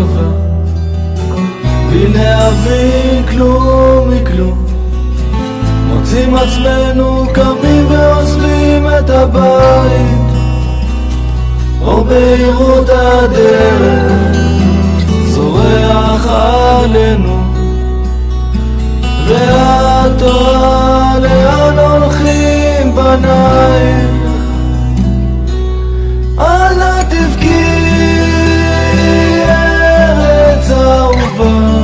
אהבה, בלי להבין כלום מכלום, מוצאים עצמנו קמים ועוזבים את הבית, אור בהירות הדרך זורח עלינו, והתורה לאן הולכים בנייך, אל תבכי ארץ אהובה,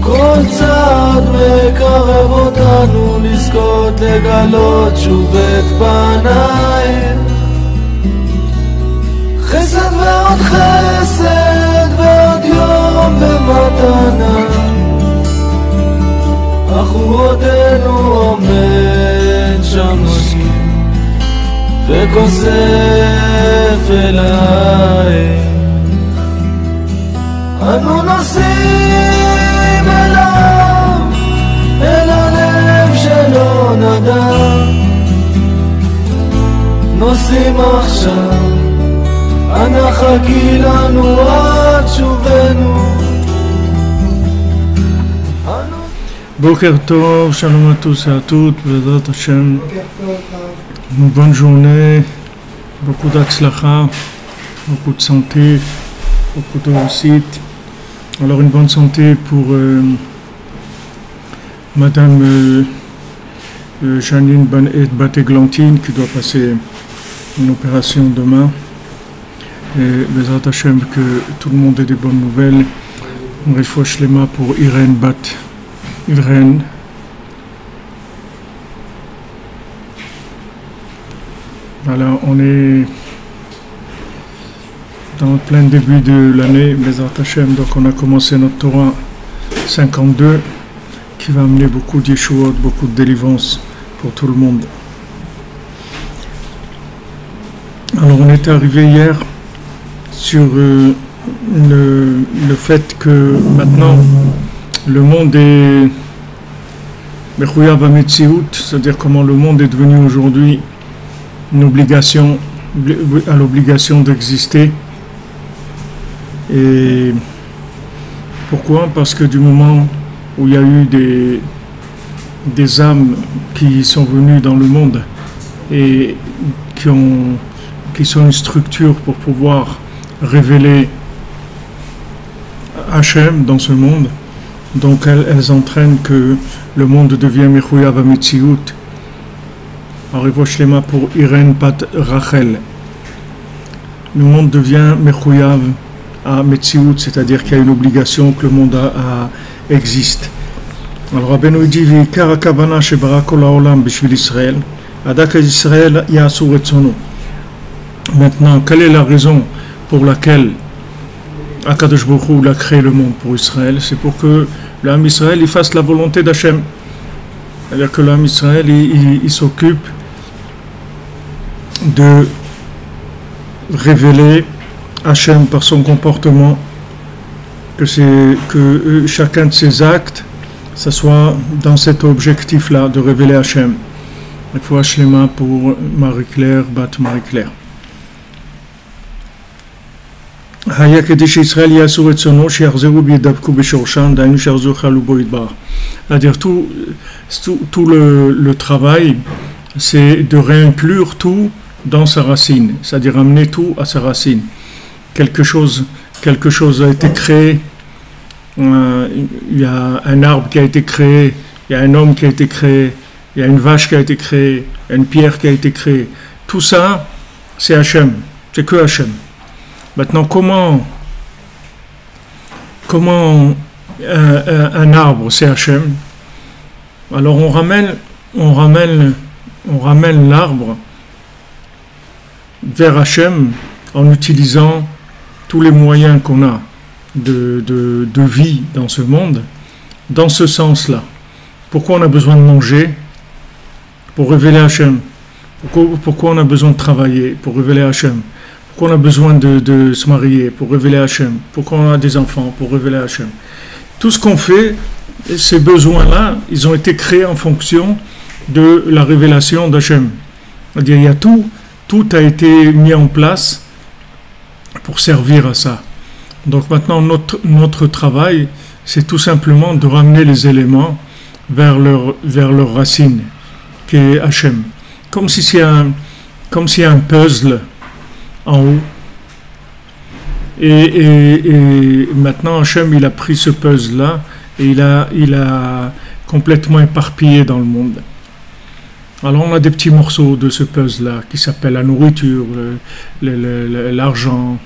כל צעד מקרב אותנו לזכות לגלות שוב את פנייך, חסד ועוד חסד ועוד יום במתנה, אך הוא עודנו עומד שם משכים וכוסף אלייך, אנו נוסעים אליו, אל הלב שלא נדע, נוסעים עכשיו, אנא חכי לנו עד שובנו. Boker Tov, shalom à tous et à toutes, Bezrat Hashem. Une bonne journée, beaucoup d'atslacha, beaucoup de santé, beaucoup de réussite. Alors une bonne santé pour Madame Janine Bateglantine qui doit passer une opération demain. Et Bezrat Hashem, que tout le monde ait des bonnes nouvelles. On refouche les mains pour Irène Irène. Voilà, on est dans le plein début de l'année, Bezrat Hashem, donc on a commencé notre Torah 52 qui va amener beaucoup d'yeshuot, beaucoup de délivrance pour tout le monde. Alors on était arrivé hier sur le fait que maintenant le monde est Mechuyav HaMetziut, c'est-à-dire comment le monde est devenu aujourd'hui une obligation, à l'obligation d'exister. Et pourquoi? Parce que du moment où il y a eu des âmes qui sont venues dans le monde et qui sont une structure pour pouvoir révéler Hachem dans ce monde, donc elles entraînent que le monde devient Mechuyav HaMetziut. Arivosh Lema pour Irène Bat Rachel. Le monde devient Mechuyav HaMetziut, c'est-à-dire qu'il y a une obligation que le monde existe. Alors Rabbeinu dit V'ikar hakavana shebara kol ha'olam b'shvil Israël, adak Israël ya'asu retzono. Maintenant, quelle est la raison pour laquelle Akadosh Baruch Hu a créé le monde pour Israël? C'est pour que l'âme Israël il fasse la volonté d'Hachem. C'est-à-dire que l'âme Israël il s'occupe de révéler Hachem par son comportement, que chacun de ses actes, ça soit dans cet objectif-là, de révéler Hachem. Il faut Hachlema pour Marie-Claire, Bat Marie-Claire. C'est-à-dire tout le travail, c'est de réinclure tout dans sa racine, c'est-à-dire amener tout à sa racine. Quelque chose a été créé, il y a un arbre qui a été créé, il y a un homme qui a été créé, il y a une vache qui a été créée, il y a une pierre qui a été créée. Tout ça, c'est Hachem, c'est que Hachem. Maintenant, comment un arbre, c'est Hachem? Alors on ramène l'arbre vers Hachem en utilisant tous les moyens qu'on a de vie dans ce monde, dans ce sens-là. Pourquoi on a besoin de manger? Pour révéler Hachem. Pourquoi on a besoin de travailler? Pour révéler Hachem. Pourquoi on a besoin de se marier? Pour révéler Hachem. Pourquoi on a des enfants? Pour révéler Hachem. Tout ce qu'on fait, ces besoins-là, ils ont été créés en fonction de la révélation d'Hachem. C'est-à-dire, tout a été mis en place pour servir à ça. Donc maintenant, notre travail, c'est tout simplement de ramener les éléments vers leur racine, qui est Hachem. Comme s'il y a un puzzle en haut. Et maintenant, Hachem, il a pris ce puzzle-là et il a complètement éparpillé dans le monde. Alors on a des petits morceaux de ce puzzle-là qui s'appellent la nourriture, l'argent,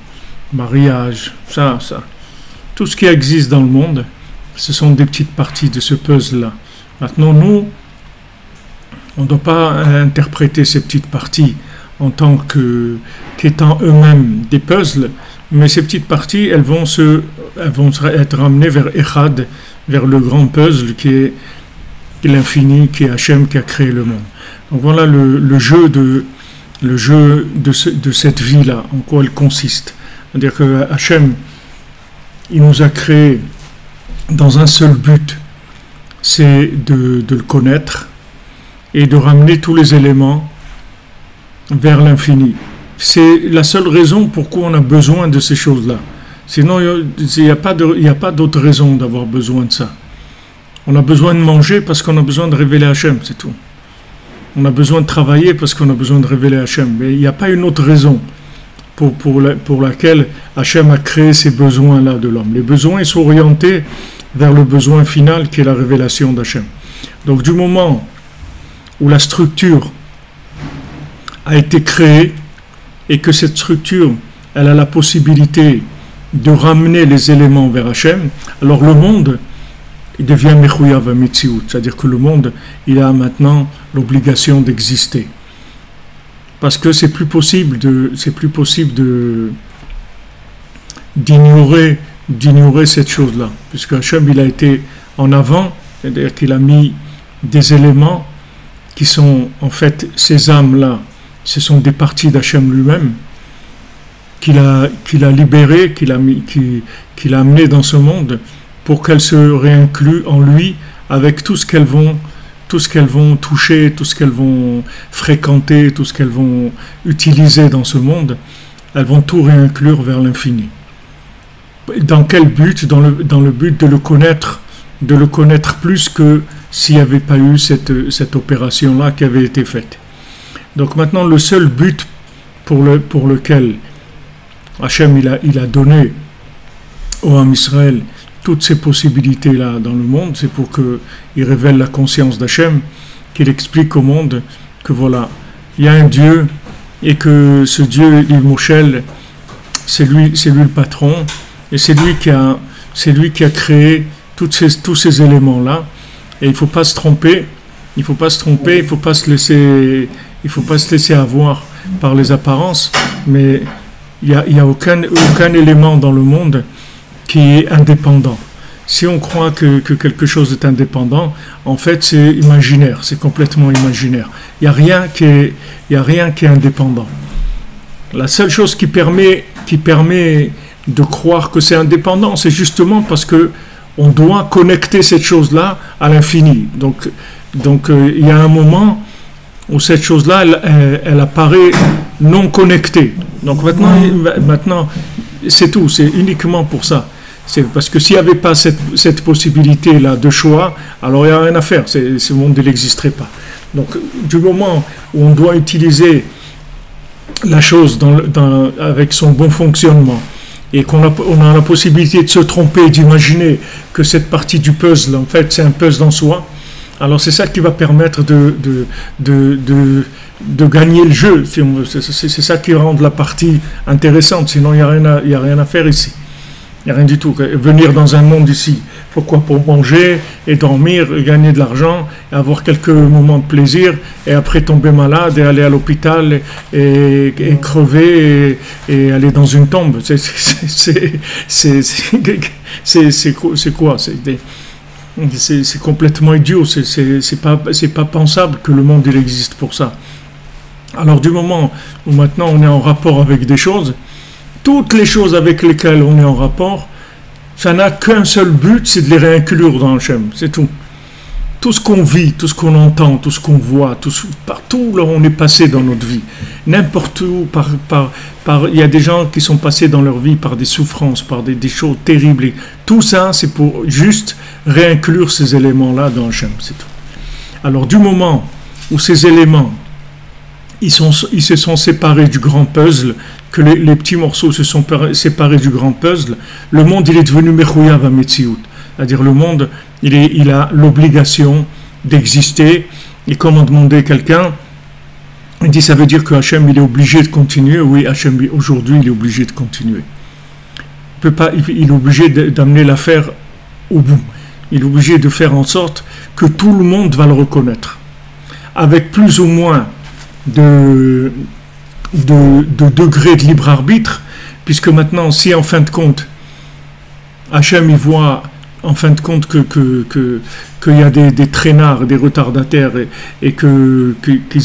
le mariage, ça. Tout ce qui existe dans le monde, ce sont des petites parties de ce puzzle-là. Maintenant, nous, on ne doit pas interpréter ces petites parties en tant qu'étant eux-mêmes des puzzles, mais ces petites parties, elles vont être ramenées vers Echad, vers le grand puzzle qui est l'infini, qui est Hachem, qui a créé le monde. Donc voilà le jeu de cette vie-là, en quoi elle consiste. C'est-à-dire que Hachem, il nous a créés dans un seul but, c'est de le connaître et de ramener tous les éléments vers l'infini. C'est la seule raison pourquoi on a besoin de ces choses-là. Sinon, il n'y a pas d'autre raison d'avoir besoin de ça. On a besoin de manger parce qu'on a besoin de révéler Hachem, c'est tout. On a besoin de travailler parce qu'on a besoin de révéler Hachem. Mais il n'y a pas une autre raison pour laquelle Hachem a créé ces besoins-là de l'homme. Les besoins sont orientés vers le besoin final qui est la révélation d'Hachem. Donc du moment où la structure a été créée et que cette structure, elle a la possibilité de ramener les éléments vers Hachem, alors le monde, il devient Mechouyav Mitziut, c'est-à-dire que le monde, il a maintenant l'obligation d'exister. Parce que c'est plus possible d'ignorer cette chose-là, puisque Hachem, il a été en avant, c'est-à-dire qu'il a mis des éléments qui sont en fait ces âmes-là, ce sont des parties d'Hachem lui-même, qu'il a libérées, qu'il a amenées dans ce monde pour qu'elles se réincluent en lui avec tout ce qu'elles vont toucher, tout ce qu'elles vont fréquenter, tout ce qu'elles vont utiliser dans ce monde, elles vont tout réinclure vers l'infini. Dans quel but? Dans le but de le connaître plus que s'il n'y avait pas eu cette opération-là qui avait été faite. Donc maintenant, le seul but pour lequel Hachem il a donné au Ham Israël toutes ces possibilités-là dans le monde, c'est pour qu'il révèle la conscience d'Hachem, qu'il explique au monde que voilà, il y a un Dieu et que ce Dieu, il Moshel, c'est lui le patron et c'est lui qui a créé tous ces éléments-là. Et il ne faut pas se tromper, il ne faut pas se laisser avoir par les apparences, mais il n'y a aucun élément dans le monde qui est indépendant. Si on croit que quelque chose est indépendant, en fait c'est imaginaire, c'est complètement imaginaire. Il n'y a rien qui est indépendant. La seule chose qui permet de croire que c'est indépendant, c'est justement parce que on doit connecter cette chose-là à l'infini. Donc il y a un moment où cette chose-là, elle apparaît non connectée. Donc maintenant c'est tout, c'est uniquement pour ça. C'est parce que s'il n'y avait pas cette possibilité-là de choix, alors il n'y a rien à faire, ce monde n'existerait pas. Donc du moment où on doit utiliser la chose avec son bon fonctionnement, et qu'on a la possibilité de se tromper, d'imaginer que cette partie du puzzle, en fait, c'est un puzzle en soi, alors c'est ça qui va permettre de gagner le jeu. C'est ça qui rend la partie intéressante, sinon il n'y a rien à faire ici. Il n'y a rien du tout. Venir dans un monde ici, pourquoi? Pour manger et dormir, et gagner de l'argent, et avoir quelques moments de plaisir, et après tomber malade, et aller à l'hôpital, et crever, et aller dans une tombe. C'est quoi? C'est complètement idiot. C'est pas pensable que le monde il existe pour ça. Alors du moment où maintenant on est en rapport avec des choses, toutes les choses avec lesquelles on est en rapport, ça n'a qu'un seul but, c'est de les réinclure dans Hachem, c'est tout. tout ce qu'on vit, tout ce qu'on entend, tout ce qu'on voit, partout là où on est passé dans notre vie, n'importe où, il y a des gens qui sont passés dans leur vie par des souffrances, par des choses terribles. Et tout ça, c'est pour juste réinclure ces éléments-là dans Hachem, c'est tout. Alors du moment où ces éléments, ils se sont séparés du grand puzzle, que les petits morceaux se sont séparés du grand puzzle, le monde il est devenu Mechouyav HaMetziut. C'est-à-dire le monde, il a l'obligation d'exister. Et comme on demandait quelqu'un, il dit ça veut dire que Hachem il est obligé de continuer. Oui, Hachem aujourd'hui il est obligé de continuer. Il est obligé d'amener l'affaire au bout. Il est obligé de faire en sorte que tout le monde va le reconnaître. Avec plus ou moins de degrés de libre arbitre, puisque maintenant, si en fin de compte, Hachem il voit en fin de compte qu'il y a des traînards, des retardataires et qu'ils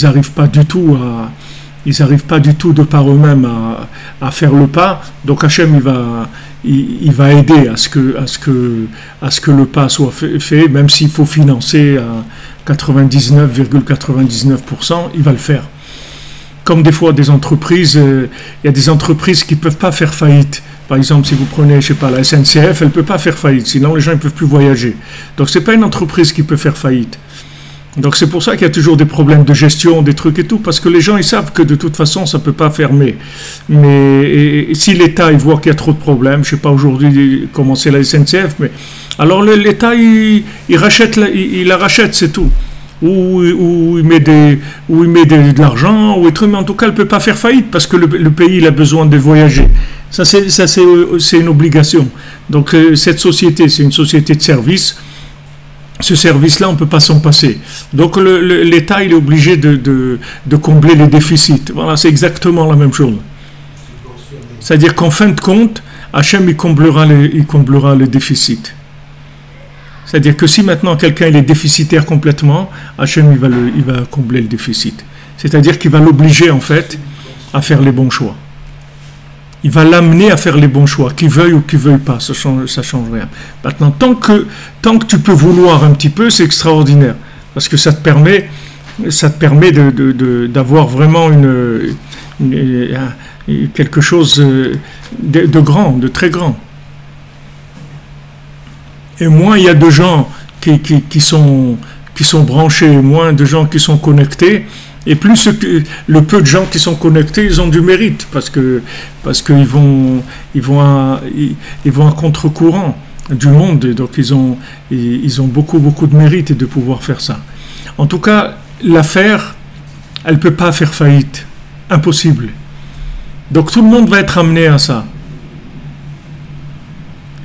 n'arrivent pas du tout de par eux-mêmes à faire le pas, donc Hachem il va aider à ce que le pas soit fait, même s'il faut financer à 99,99%, il va le faire. Comme des fois des entreprises, il y a des entreprises qui ne peuvent pas faire faillite. Par exemple, si vous prenez, je sais pas, la SNCF, elle ne peut pas faire faillite, sinon les gens ne peuvent plus voyager. Donc ce n'est pas une entreprise qui peut faire faillite. Donc c'est pour ça qu'il y a toujours des problèmes de gestion, des trucs et tout, parce que les gens ils savent que de toute façon ça ne peut pas fermer. Mais si l'État il voit qu'il y a trop de problèmes, je ne sais pas aujourd'hui comment c'est la SNCF, mais alors l'État il la rachète, c'est tout. Ou il met de l'argent, ou des trucs, mais en tout cas elle ne peut pas faire faillite parce que le pays il a besoin de voyager. Ça c'est une obligation. Donc cette société, c'est une société de service. Ce service-là, on ne peut pas s'en passer. Donc l'État, il est obligé de combler les déficits. Voilà, c'est exactement la même chose. C'est-à-dire qu'en fin de compte, Hachem, il comblera les déficits. C'est-à-dire que si maintenant quelqu'un il est déficitaire complètement, Hachem, il va combler le déficit. C'est-à-dire qu'il va l'obliger, en fait, à faire les bons choix. Il va l'amener à faire les bons choix, qu'il veuille ou qu'il veuille pas, ça change rien. Maintenant, tant que tu peux vouloir un petit peu, c'est extraordinaire, parce que ça te permet d'avoir vraiment quelque chose de grand, de très grand. Et moins il y a de gens qui sont branchés, moins de gens qui sont connectés, et plus le peu de gens qui sont connectés, ils ont du mérite parce qu'ils vont à contre-courant du monde, et donc ils ont beaucoup de mérite de pouvoir faire ça. En tout cas, l'affaire, elle peut pas faire faillite, impossible. Donc tout le monde va être amené à ça.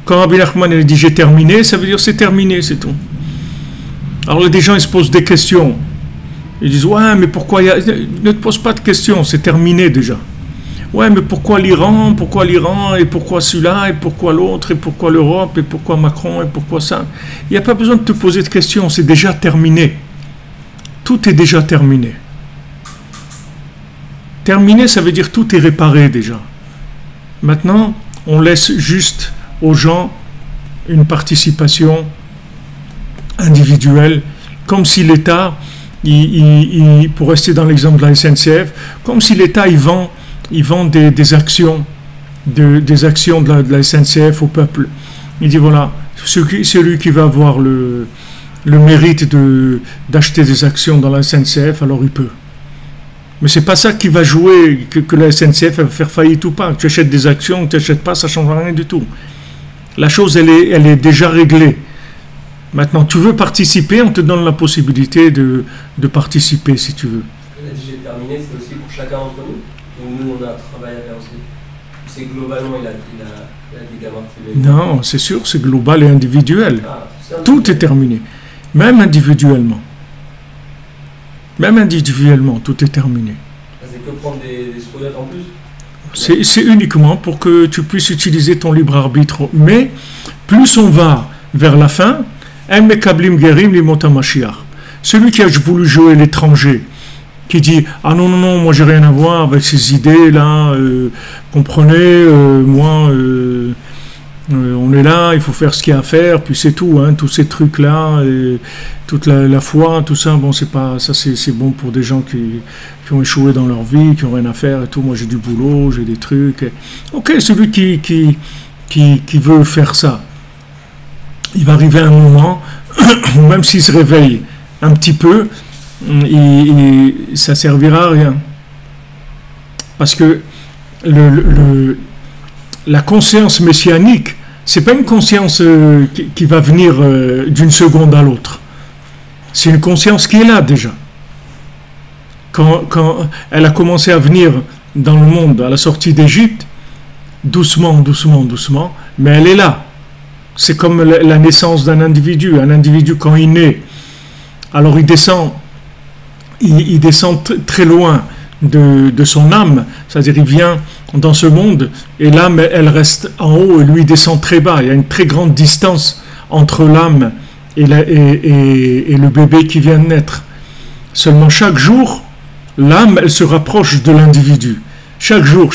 Quand Rabbi Nachman dit j'ai terminé, ça veut dire c'est terminé, c'est tout. Alors des gens ils se posent des questions. Ils disent, ouais, mais pourquoi ne te pose pas de questions, c'est terminé déjà. Ouais, mais pourquoi l'Iran, et pourquoi celui-là, et pourquoi l'autre, et pourquoi l'Europe, et pourquoi Macron, et pourquoi ça. Il n'y a pas besoin de te poser de questions, c'est déjà terminé. Tout est déjà terminé. Terminé, ça veut dire tout est réparé déjà. Maintenant, on laisse juste aux gens une participation individuelle, comme si l'État... pour rester dans l'exemple de la SNCF, comme si l'État il vend des actions de la SNCF au peuple. Il dit voilà, celui qui va avoir le mérite d'acheter des actions dans la SNCF, alors il peut. Mais c'est pas ça qui va jouer que la SNCF va faire faillite ou pas. Tu achètes des actions ou tu n'achètes pas, ça ne change rien du tout. La chose elle est déjà réglée. Maintenant, tu veux participer, on te donne la possibilité de participer si tu veux. La DG terminée, c'est aussi pour chacun d'entre nous, ou nous on a un travail à faire aussi. C'est globalement, il a dit Gamarti. Non, c'est sûr, c'est global et individuel. Tout est terminé, même individuellement. Même individuellement, tout est terminé. C'est que prendre des srouillettes en plus. C'est uniquement pour que tu puisses utiliser ton libre arbitre. Mais plus on va vers la fin, celui qui a voulu jouer l'étranger, qui dit ah non moi j'ai rien à voir avec ces idées là, comprenez, moi On est là, il faut faire ce qu'il y a à faire, puis c'est tout, hein, tous ces trucs-là, et toute la foi, tout ça, bon, c'est pas, ça c'est bon pour des gens qui ont échoué dans leur vie, qui ont rien à faire et tout. Moi j'ai du boulot, j'ai des trucs. Ok, celui qui veut faire ça, il va arriver un moment, même s'il se réveille un petit peu, ça servira à rien. Parce que la conscience messianique, c'est pas une conscience qui va venir d'une seconde à l'autre. C'est une conscience qui est là déjà. Quand elle a commencé à venir dans le monde à la sortie d'Égypte, doucement, doucement, doucement, mais elle est là. C'est comme la naissance d'un individu. Un individu, quand il naît, alors il descend très loin de son âme, c'est-à-dire il vient dans ce monde et l'âme elle reste en haut et lui descend très bas. Il y a une très grande distance entre l'âme et le bébé qui vient de naître. Seulement chaque jour, l'âme elle se rapproche de l'individu. Chaque jour.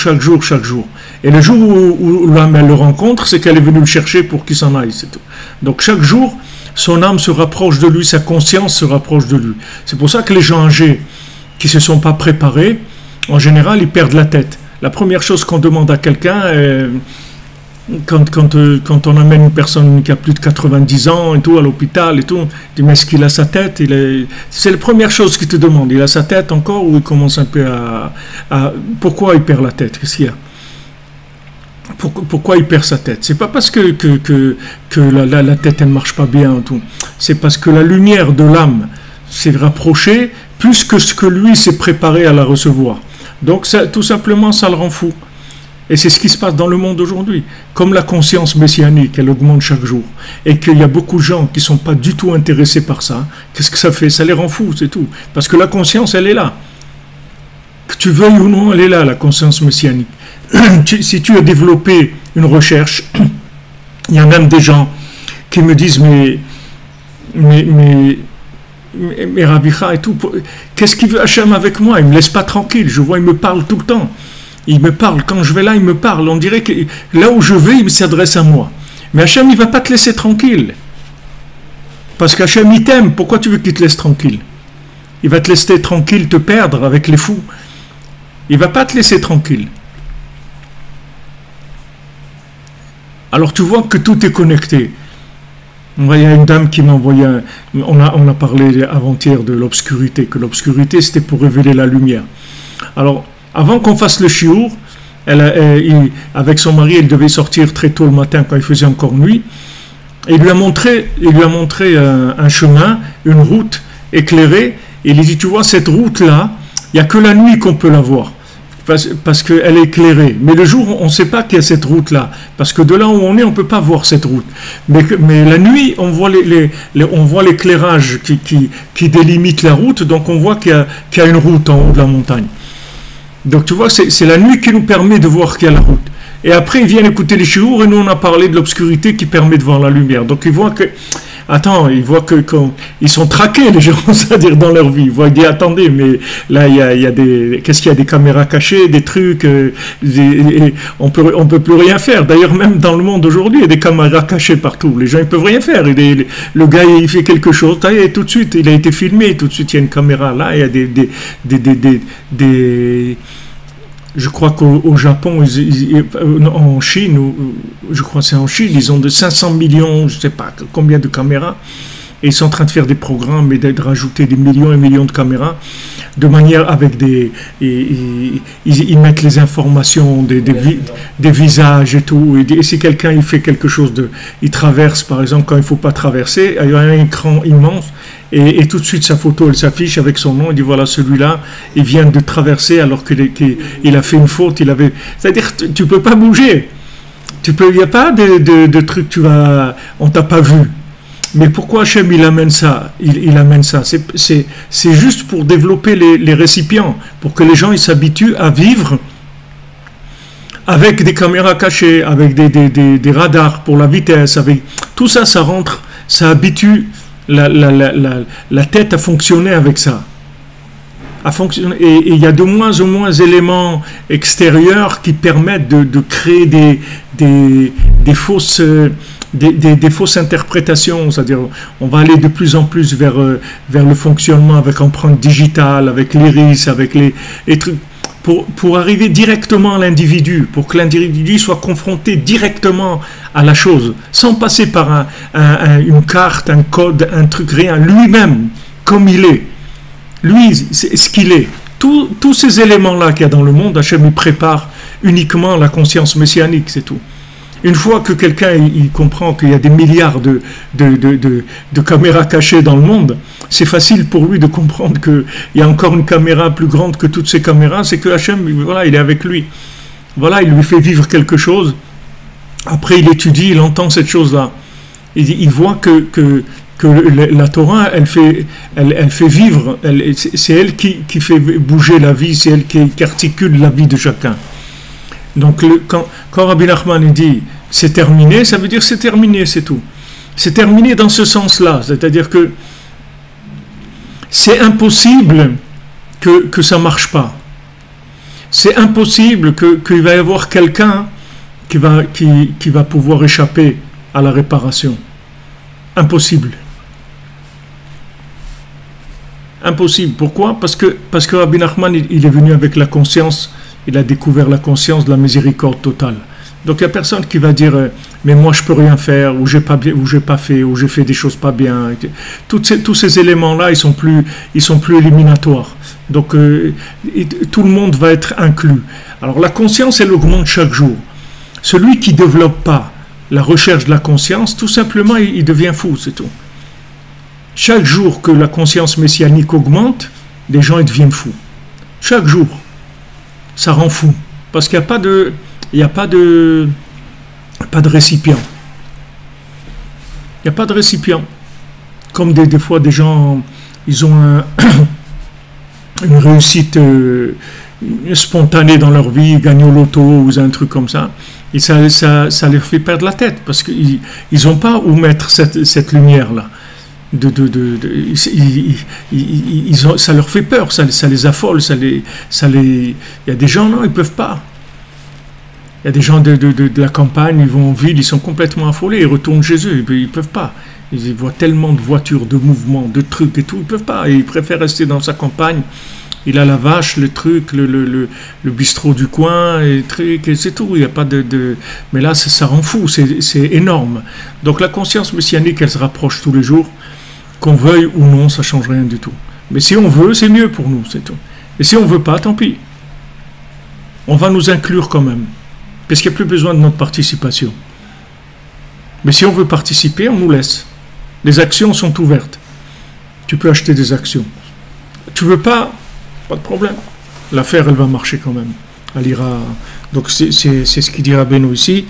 Et le jour où l'âme elle le rencontre, c'est qu'elle est venue le chercher pour qu'il s'en aille, c'est tout. Donc chaque jour, son âme se rapproche de lui, sa conscience se rapproche de lui. C'est pour ça que les gens âgés qui ne se sont pas préparés, en général, ils perdent la tête. La première chose qu'on demande à quelqu'un, quand on amène une personne qui a plus de 90 ans et tout, à l'hôpital et tout, on dit, mais est-ce qu'il a sa tête? C'est la première chose qu'il te demande. Il a sa tête encore ou il commence un peu à... Pourquoi il perd la tête? Qu'est-ce qu'il y a? Pourquoi il perd sa tête? C'est pas parce que la tête elle marche pas bien et tout. C'est parce que la lumière de l'âme s'est rapprochée plus que ce que lui s'est préparé à la recevoir. Donc ça, tout simplement ça le rend fou. Et c'est ce qui se passe dans le monde aujourd'hui. Comme la conscience messianique, elle augmente chaque jour, et qu'il y a beaucoup de gens qui ne sont pas du tout intéressés par ça, qu'est-ce que ça fait? Ça les rend fous, c'est tout. Parce que la conscience, elle est là. Que tu veuilles ou non, elle est là, la conscience messianique. Si tu as développé une recherche, il y a même des gens qui me disent mais Rabicha et tout, qu'est-ce qu'il veut Hachem avec moi? Il me laisse pas tranquille, je vois, il me parle tout le temps. Il me parle, quand je vais là, il me parle. On dirait que là où je vais, il s'adresse à moi. Mais Hachem, il va pas te laisser tranquille. Parce qu'Hachem, il t'aime, pourquoi tu veux qu'il te laisse tranquille? Il va te laisser tranquille, te perdre avec les fous. Il va pas te laisser tranquille. Alors tu vois que tout est connecté. Il y a une dame qui m'a envoyé, on a parlé avant-hier de l'obscurité, que l'obscurité c'était pour révéler la lumière. Alors, avant qu'on fasse le shiur, avec son mari, elle devait sortir très tôt le matin quand il faisait encore nuit, et il lui a montré un chemin, une route éclairée, et il lui dit, tu vois, cette route-là, il n'y a que la nuit qu'on peut la voir. Parce qu'elle est éclairée. Mais le jour, on ne sait pas qu'il y a cette route-là. Parce que de là où on est, on ne peut pas voir cette route. Mais la nuit, on voit l'éclairage qui délimite la route. Donc on voit qu'il y a une route en haut de la montagne. Donc tu vois, c'est la nuit qui nous permet de voir qu'il y a la route. Et après, ils viennent écouter les shiur et nous, on a parlé de l'obscurité qui permet de voir la lumière. Donc ils voient que... Attends, ils voient ils sont traqués, les gens, c'est-à-dire dans leur vie. Ils voient, ils disent, attendez, mais là, il y a des... Qu'est-ce qu'il y a? Des caméras cachées, des trucs... on peut plus rien faire. D'ailleurs, même dans le monde aujourd'hui, il y a des caméras cachées partout. Les gens, ils peuvent rien faire. Le gars, il fait quelque chose, et tout de suite, il a été filmé, tout de suite, il y a une caméra là, il y a des je crois qu'au Japon, en Chine, je crois que c'est en Chine, ils ont de 500 millions, je ne sais pas combien de caméras, et ils sont en train de faire des programmes et de rajouter des millions et millions de caméras, de manière avec ils mettent les informations des visages et tout, et si quelqu'un il fait quelque chose il traverse par exemple quand il ne faut pas traverser, il y a un écran immense, et tout de suite sa photo elle s'affiche avec son nom, il dit voilà celui-là il vient de traverser alors qu'il a fait une faute, c'est-à-dire tu peux pas bouger, il n'y a pas de truc on t'a pas vu. Mais pourquoi Hachem il amène ça? Il amène ça. C'est juste pour développer les récipients, pour que les gens ils s'habituent à vivre avec des caméras cachées, avec des radars pour la vitesse, avec tout ça, ça rentre, ça habitue la tête à fonctionner avec ça. À fonctionner. Et il y a de moins en moins d'éléments extérieurs qui permettent de créer des fausses interprétations, c'est-à-dire on va aller de plus en plus vers le fonctionnement avec empreinte digitale, avec l'iris, avec les trucs, pour arriver directement à l'individu, pour que l'individu soit confronté directement à la chose, sans passer par une carte, un code, un truc, rien, lui-même, comme il est. Lui, c'est ce qu'il est. Tous ces éléments-là qu'il y a dans le monde, Hachem il prépare uniquement la conscience messianique, c'est tout. Une fois que quelqu'un il comprend qu'il y a des milliards de caméras cachées dans le monde, c'est facile pour lui de comprendre qu'il y a encore une caméra plus grande que toutes ces caméras, c'est que Hachem, voilà, il est avec lui. Voilà, il lui fait vivre quelque chose. Après, il étudie, il entend cette chose-là. Il voit que la Torah, elle fait vivre, c'est elle qui fait bouger la vie, c'est elle qui articule la vie de chacun. Donc quand Rabbi Nachman dit c'est terminé, ça veut dire c'est terminé, c'est tout. C'est terminé dans ce sens-là, c'est-à-dire que c'est impossible que ça ne marche pas. C'est impossible qu'il va y avoir quelqu'un qui va pouvoir échapper à la réparation. Impossible. Impossible. Pourquoi ? Parce que Rabbi Nachman, il est venu avec la conscience. Il a découvert la conscience de la miséricorde totale. Donc il n'y a personne qui va dire mais moi je peux rien faire, ou j'ai pas fait, ou j'ai fait des choses pas bien. Tous ces éléments-là, ils sont plus éliminatoires. Donc tout le monde va être inclus. Alors la conscience, elle augmente chaque jour. Celui qui ne développe pas la recherche de la conscience, tout simplement, il devient fou, c'est tout. Chaque jour que la conscience messianique augmente, les gens ils deviennent fous. Chaque jour. Ça rend fou, parce qu'il n'y a pas de récipient. Il n'y a pas de récipient. Comme des fois des gens, ils ont une réussite spontanée dans leur vie, ils gagnent au loto ou un truc comme ça, et ça leur fait perdre la tête, parce qu'ils n'ont pas où mettre cette lumière-là. Ça leur fait peur, ça les affole, il y a des gens, non, ils ne peuvent pas. Il y a des gens de la campagne, ils vont en ville, ils sont complètement affolés, ils retournent chez eux, ils ne peuvent pas. Ils voient tellement de voitures, de mouvements, de trucs et tout, ils ne peuvent pas. Et ils préfèrent rester dans sa campagne. Il a la vache, le truc, le bistrot du coin, et le truc, et c'est tout. Il n'y a pas Mais là, ça rend fou, c'est énorme. Donc la conscience messianique, elle se rapproche tous les jours. Qu'on veuille ou non, ça ne change rien du tout. Mais si on veut, c'est mieux pour nous, c'est tout. Et si on ne veut pas, tant pis. On va nous inclure quand même. Parce qu'il n'y a plus besoin de notre participation. Mais si on veut participer, on nous laisse. Les actions sont ouvertes. Tu peux acheter des actions. Tu veux pas de problème. L'affaire, elle va marcher quand même. Elle ira. Donc c'est ce qu'il dit Rabbeinu ici.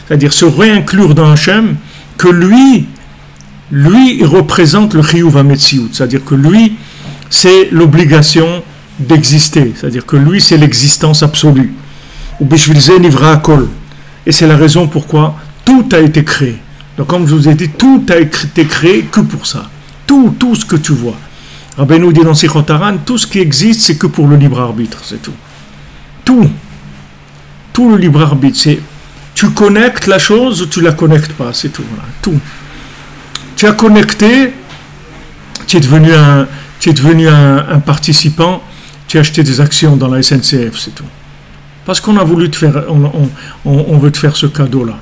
C'est-à-dire se réinclure dans Hachem, que lui il représente le chiyuv hametziut, c'est-à-dire que lui c'est l'obligation d'exister, c'est-à-dire que lui c'est l'existence absolue. Et c'est la raison pourquoi tout a été créé. Donc comme je vous ai dit, tout a été créé que pour ça. Tout ce que tu vois. Rabbeinu dit dans Sichot Haran, tout ce qui existe, c'est que pour le libre arbitre, c'est tout. Tout le libre arbitre, c'est tu connectes la chose ou tu la connectes pas, c'est tout. Voilà, tout. Tu as connecté, tu es devenu un participant, tu as acheté des actions dans la SNCF, c'est tout. Parce qu'on a voulu te faire, on veut te faire ce cadeau-là.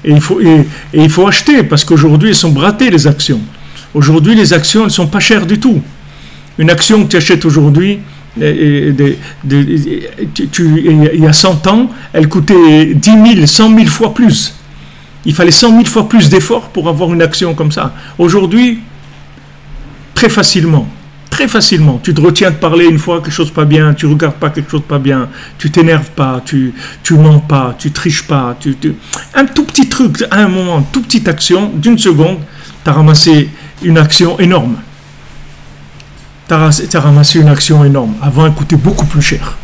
Et il faut acheter, parce qu'aujourd'hui, elles sont bratées, les actions. Aujourd'hui, les actions, elles ne sont pas chères du tout. Une action que tu achètes aujourd'hui, il y a 100 ans, elle coûtait 10 000, 100 000 fois plus. Il fallait 100 000 fois plus d'efforts pour avoir une action comme ça. Aujourd'hui, très facilement, tu te retiens de parler une fois quelque chose pas bien, tu regardes pas quelque chose pas bien, tu t'énerves pas, tu mens pas, tu triches pas, un tout petit truc, à un moment, une toute petite action, d'une seconde, tu as ramassé une action énorme. T'as ramassé une action énorme. Avant, elle coûtait beaucoup plus cher.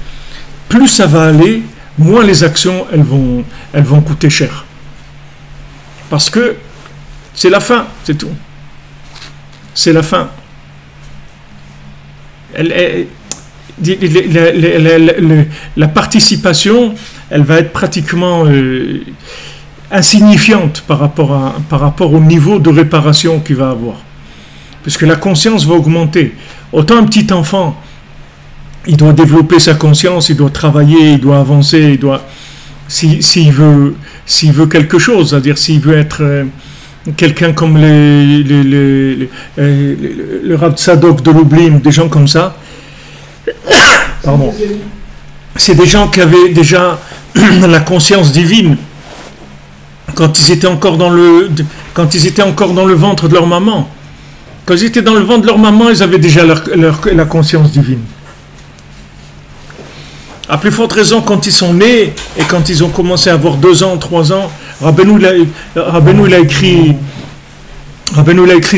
Plus ça va aller, moins les actions, elles vont coûter cher. Parce que c'est la fin, c'est tout. C'est la fin. la participation, elle va être pratiquement insignifiante par rapport au niveau de réparation qu'il va avoir. Puisque la conscience va augmenter. Autant un petit enfant, il doit développer sa conscience, il doit travailler, il doit avancer, il doit, s'il veut quelque chose, c'est-à-dire s'il veut être quelqu'un comme le Rav Tzadok de Lublin, des gens comme ça, pardon, c'est des gens qui avaient déjà la conscience divine quand ils étaient encore dans le ventre de leur maman. Quand ils étaient dans le ventre de leur maman, ils avaient déjà la conscience divine. À plus forte raison, quand ils sont nés et quand ils ont commencé à avoir 2 ans, 3 ans, Rabbeinu il a écrit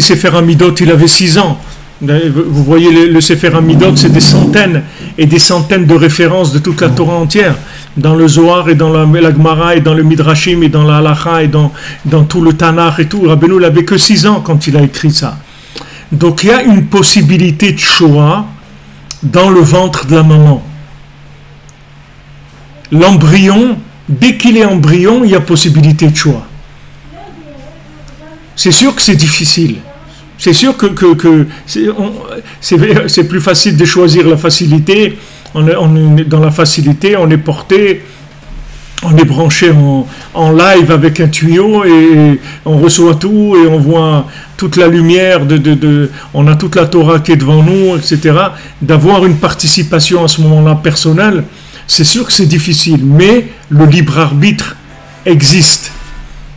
Sefer Hamidot, il avait 6 ans. Vous voyez, le Sefer Hamidot, c'est des centaines et des centaines de références de toute la Torah entière, dans le Zohar et dans la Gemara et dans le Midrashim et dans la Halacha et dans tout le Tanakh et tout. Rabbeinu n'avait que 6 ans quand il a écrit ça. Donc il y a une possibilité de Shoah dans le ventre de la maman. L'embryon, dès qu'il est embryon, il y a possibilité de choix. C'est sûr que c'est difficile. C'est sûr que c'est plus facile de choisir la facilité. On est dans la facilité, on est porté, on est branché en live avec un tuyau et on reçoit tout et on voit toute la lumière, on a toute la Torah qui est devant nous, etc. D'avoir une participation à ce moment-là personnelle, c'est sûr que c'est difficile, mais le libre arbitre existe.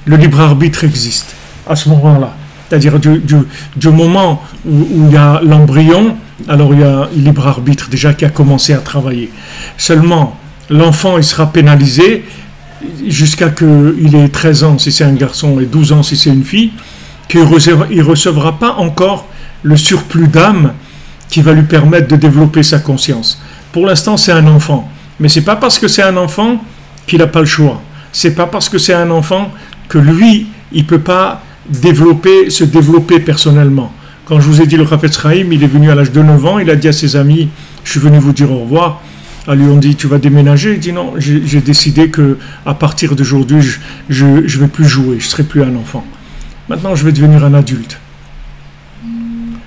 Le libre arbitre existe à ce moment-là. C'est-à-dire du moment où il y a l'embryon, alors il y a le libre arbitre déjà qui a commencé à travailler. Seulement, l'enfant, il sera pénalisé jusqu'à qu'il ait 13 ans si c'est un garçon et 12 ans si c'est une fille, qu'il ne recevra pas encore le surplus d'âme qui va lui permettre de développer sa conscience. Pour l'instant, c'est un enfant. Mais ce n'est pas parce que c'est un enfant qu'il n'a pas le choix. Ce n'est pas parce que c'est un enfant que lui, il ne peut pas se développer personnellement. Quand je vous ai dit le Chafetz Chaim, il est venu à l'âge de 9 ans, il a dit à ses amis, je suis venu vous dire au revoir. Alors lui on dit, tu vas déménager? Il dit non, j'ai décidé qu'à partir d'aujourd'hui, je ne vais plus jouer, je ne serai plus un enfant. Maintenant, je vais devenir un adulte.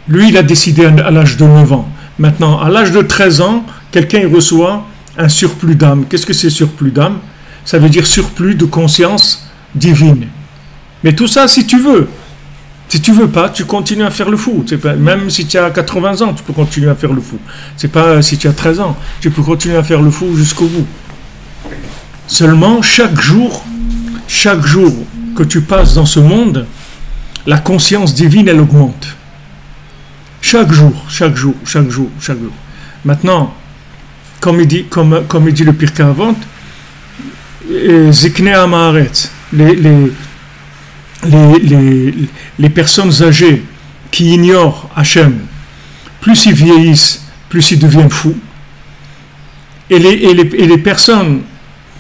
Lui, il a décidé à l'âge de 9 ans. Maintenant, à l'âge de 13 ans, quelqu'un il reçoit un surplus d'âme. Qu'est-ce que c'est surplus d'âme? Ça veut dire surplus de conscience divine. Mais tout ça, si tu veux. Si tu veux pas, tu continues à faire le fou. Même si tu as 80 ans, tu peux continuer à faire le fou. C'est pas si tu as 13 ans, tu peux continuer à faire le fou jusqu'au bout. Seulement, chaque jour que tu passes dans ce monde, la conscience divine, elle augmente. Chaque jour. Maintenant, comme il dit le Pirkei Avot, Ziknei Ha'Maaretz, les personnes âgées qui ignorent Hachem, plus ils vieillissent, plus ils deviennent fous. Et les personnes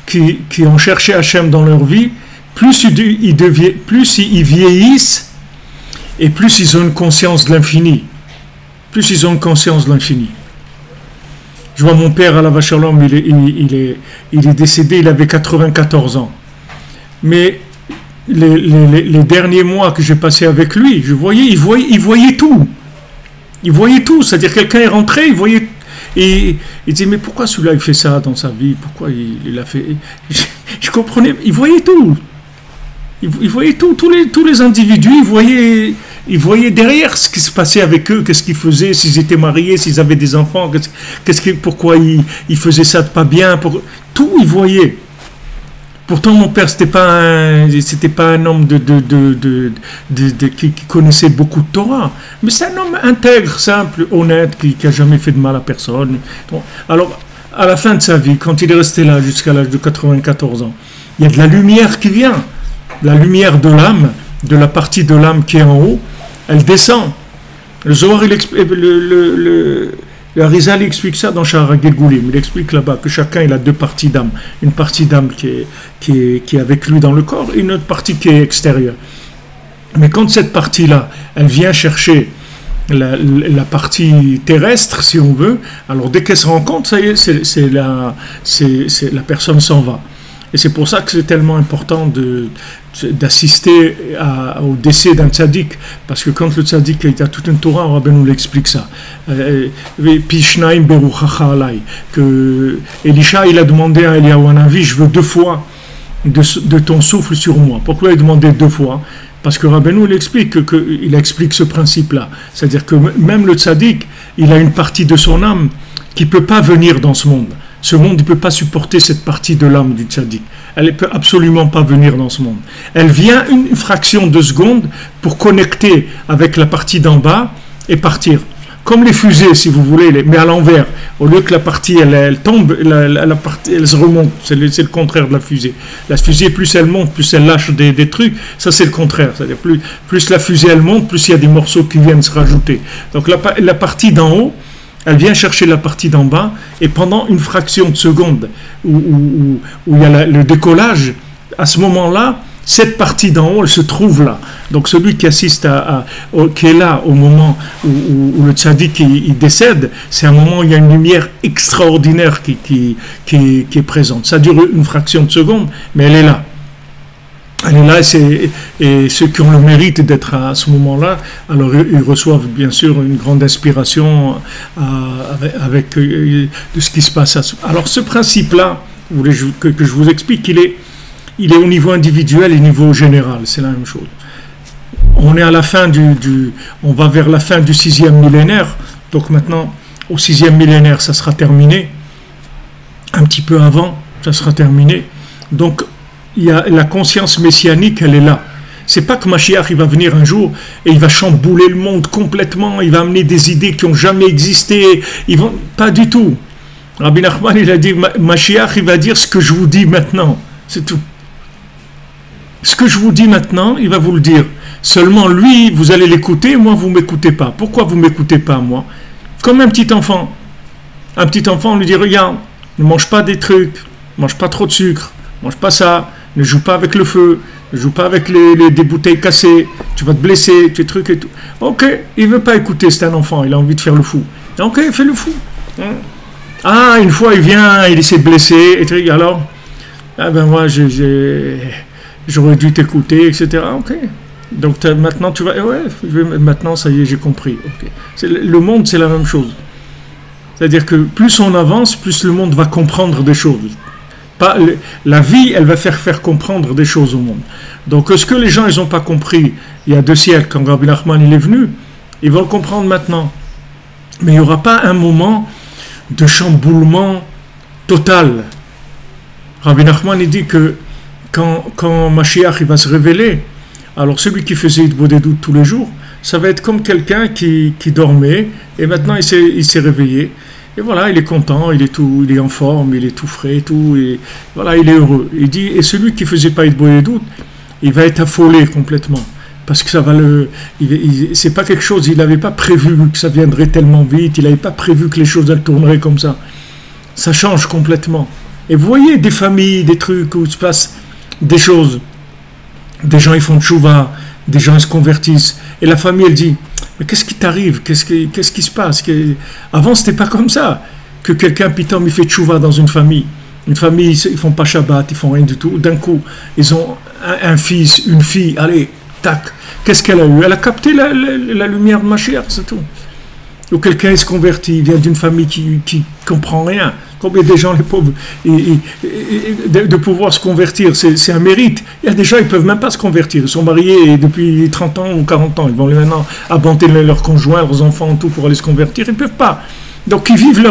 qui ont cherché Hachem dans leur vie, plus ils vieillissent et plus ils ont une conscience de l'infini. Je vois mon père à la Vachalom, il est décédé, il avait 94 ans. Mais les derniers mois que j'ai passé avec lui, il voyait tout. Il voyait tout, c'est-à-dire quelqu'un est rentré, il voyait. Et il disait, mais pourquoi celui-là il fait ça dans sa vie? Pourquoi il a fait. Je comprenais, il voyait tout. Il voyait tout, tous les individus, il voyait derrière ce qui se passait avec eux, qu'est-ce qu'ils faisaient, s'ils étaient mariés, s'ils avaient des enfants, pourquoi ils faisaient ça de pas bien, tout il voyait. Pourtant mon père c'était pas un homme qui connaissait beaucoup de Torah, mais c'est un homme intègre, simple, honnête, qui a jamais fait de mal à personne. Alors à la fin de sa vie, quand il est resté là jusqu'à l'âge de 94 ans, il y a de la lumière qui vient. La lumière de l'âme, de la partie de l'âme qui est en haut, elle descend. Le Zohar, le Arizal explique ça dans Sha'ar HaGilgulim. Il explique là-bas que chacun il a 2 parties d'âme. Une partie d'âme qui est avec lui dans le corps et une autre partie qui est extérieure. Mais quand cette partie-là, elle vient chercher la partie terrestre, si on veut. Alors dès qu'elle se rend compte, ça y est, la personne s'en va. Et c'est pour ça que c'est tellement important d'assister au décès d'un tzaddik, parce que quand le tzaddik a toute une Torah, Rabbi nous l'explique ça. Pishnaim beruchacha alai, que Elisha il a demandé à Eliyahu Hanavi, je veux 2 fois de ton souffle sur moi. Pourquoi il a demandé 2 fois? Parce que Rabbi nous il explique ce principe-là. C'est-à-dire que même le tzaddik, il a une partie de son âme qui ne peut pas venir dans ce monde. Ce monde ne peut pas supporter cette partie de l'âme du tzaddik. Elle ne peut absolument pas venir dans ce monde. Elle vient une fraction de seconde pour connecter avec la partie d'en bas et partir. Comme les fusées, si vous voulez, mais à l'envers. Au lieu que la partie, elle tombe, la partie, elle se remonte. C'est le contraire de la fusée. La fusée, plus elle monte, plus elle lâche des trucs. Ça, c'est le contraire. C'est-à-dire, plus la fusée, elle monte, plus il y a des morceaux qui viennent se rajouter. Donc, la partie d'en haut, elle vient chercher la partie d'en bas, et pendant une fraction de seconde où il y a le décollage, à ce moment-là, cette partie d'en haut, elle se trouve là. Donc celui qui assiste qui est là au moment où le tzaddik il décède, c'est un moment où il y a une lumière extraordinaire qui est présente. Ça dure une fraction de seconde, mais elle est là. Elle est là, et ceux qui ont le mérite d'être à ce moment-là, alors ils reçoivent bien sûr une grande inspiration avec de ce qui se passe. Alors ce principe-là, vous voulez que je vous explique, il est au niveau individuel et au niveau général, c'est la même chose. On est à la fin on va vers la fin du 6e millénaire, donc maintenant au 6e millénaire ça sera terminé, un petit peu avant ça sera terminé, donc il y a la conscience messianique, elle est là. C'est pas que Mashiach il va venir un jour et il va chambouler le monde complètement, il va amener des idées qui n'ont jamais existé, pas du tout. Rabbi Nachman il a dit, Mashiach il va dire ce que je vous dis maintenant, c'est tout. Ce que je vous dis maintenant, il va vous le dire. Seulement lui, vous allez l'écouter, moi vous ne m'écoutez pas. Pourquoi vous ne m'écoutez pas, moi? Comme un petit enfant. Un petit enfant, on lui dit, regarde, ne mange pas des trucs, ne mange pas trop de sucre, ne mange pas ça, ne joue pas avec le feu, ne joue pas avec des bouteilles cassées, tu vas te blesser, tes trucs et tout. Ok, il ne veut pas écouter, c'est un enfant, il a envie de faire le fou. Ok, fais le fou. Ah, une fois il vient, il s'est blessé, et tu alors, ah ben moi j'aurais dû t'écouter, etc. Ok. Donc maintenant tu vas, maintenant ça y est, j'ai compris. Okay. Le monde, c'est la même chose. C'est-à-dire que plus on avance, plus le monde va comprendre des choses. La vie, elle va faire comprendre des choses au monde. Donc ce que les gens ils n'ont pas compris il y a 2 siècles, quand Rabbi Nachman il est venu, ils vont le comprendre maintenant. Mais il n'y aura pas un moment de chamboulement total. Rabbi Nachman il dit que quand Mashiach il va se révéler, alors celui qui faisait Hitbodedut tous les jours, ça va être comme quelqu'un qui dormait, et maintenant il s'est réveillé. Et voilà, il est content, il est en forme, il est tout frais, tout, et voilà, il est heureux. Il dit, et celui qui faisait pas Hitbodedut, il va être affolé complètement, parce que ça va c'est pas quelque chose, il n'avait pas prévu que ça viendrait tellement vite, il n'avait pas prévu que les choses elles tourneraient comme ça. Ça change complètement. Et vous voyez des familles, des trucs où il se passe des choses, des gens ils font tchouva, des gens ils se convertissent, et la famille elle dit, mais qu'est-ce qui t'arrive, qu'est-ce qui se passe? Avant c'était pas comme ça, que quelqu'un pitom il fait tchouva dans une famille ils font pas Shabbat, ils font rien du tout, d'un coup ils ont un fils, une fille, allez, tac, qu'est-ce qu'elle a eu? Elle a capté la lumière de Mashiach, c'est tout. Ou quelqu'un il se convertit, il vient d'une famille qui comprend rien. Combien de gens, les pauvres, de pouvoir se convertir, c'est un mérite. Il y a des gens, ils ne peuvent même pas se convertir. Ils sont mariés depuis 30 ans ou 40 ans. Ils vont maintenant abandonner leurs conjoints, leurs enfants, tout pour aller se convertir. Ils ne peuvent pas. Donc, ils vivent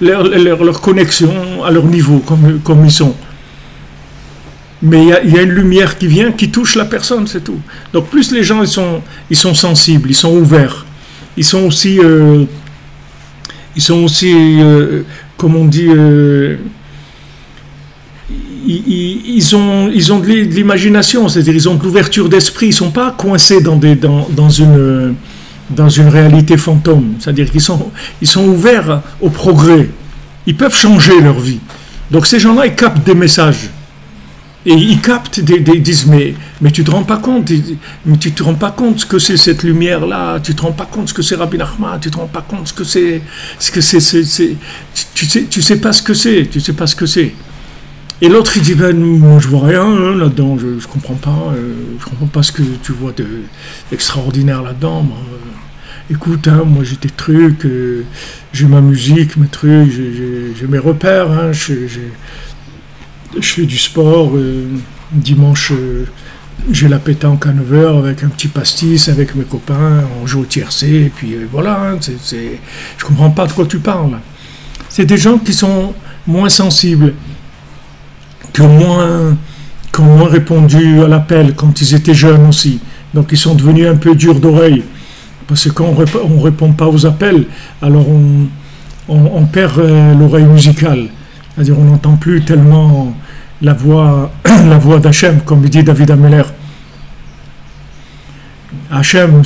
leur connexion à leur niveau, comme ils sont. Mais il y a une lumière qui vient, qui touche la personne, c'est tout. Donc, plus les gens, ils sont sensibles, ils sont ouverts. Ils sont aussi comme on dit, ils ont de l'imagination, c'est-à-dire ils ont de l'ouverture d'esprit, ils ne sont pas coincés dans une réalité fantôme, c'est-à-dire qu'ils sont ouverts au progrès, ils peuvent changer leur vie. Donc ces gens-là, ils captent des messages. Et ils captent, ils disent, mais tu te rends pas compte, mais tu te rends pas compte ce que c'est cette lumière-là, tu te rends pas compte ce que c'est Rabbi Nachman, tu te rends pas compte tu sais pas ce que c'est, tu sais pas ce que c'est. Et l'autre il dit, ben moi je vois rien hein, là-dedans, je comprends pas ce que tu vois d'extraordinaire là-dedans. Moi. Écoute, hein, moi j'ai des trucs, j'ai ma musique, mes trucs, j'ai mes repères, hein, je fais du sport, dimanche j'ai la pétanque à 9h avec un petit pastis avec mes copains, on joue au tiercé, et puis voilà, hein, je comprends pas de quoi tu parles. C'est des gens qui sont moins sensibles, qui ont moins répondu à l'appel quand ils étaient jeunes aussi, donc ils sont devenus un peu durs d'oreille, parce que quand on répond pas aux appels, alors on perd l'oreille musicale, c'est-à-dire on n'entend plus tellement la voix d'Hachem, comme dit David Ameller. Hachem,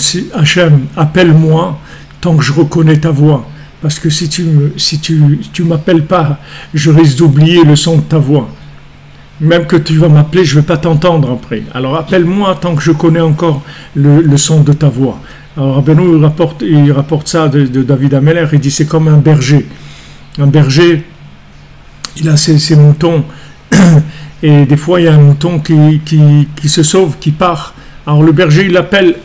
appelle-moi tant que je reconnais ta voix, parce que si tu m'appelles pas, je risque d'oublier le son de ta voix. Même que tu vas m'appeler, je vais pas t'entendre après. Alors appelle-moi tant que je connais encore le son de ta voix. Alors Rabbeinu il rapporte ça de David Ameller, il dit c'est comme un berger. Un berger, il a ses moutons, et des fois il y a un mouton qui se sauve, qui part. Alors le berger il appelle,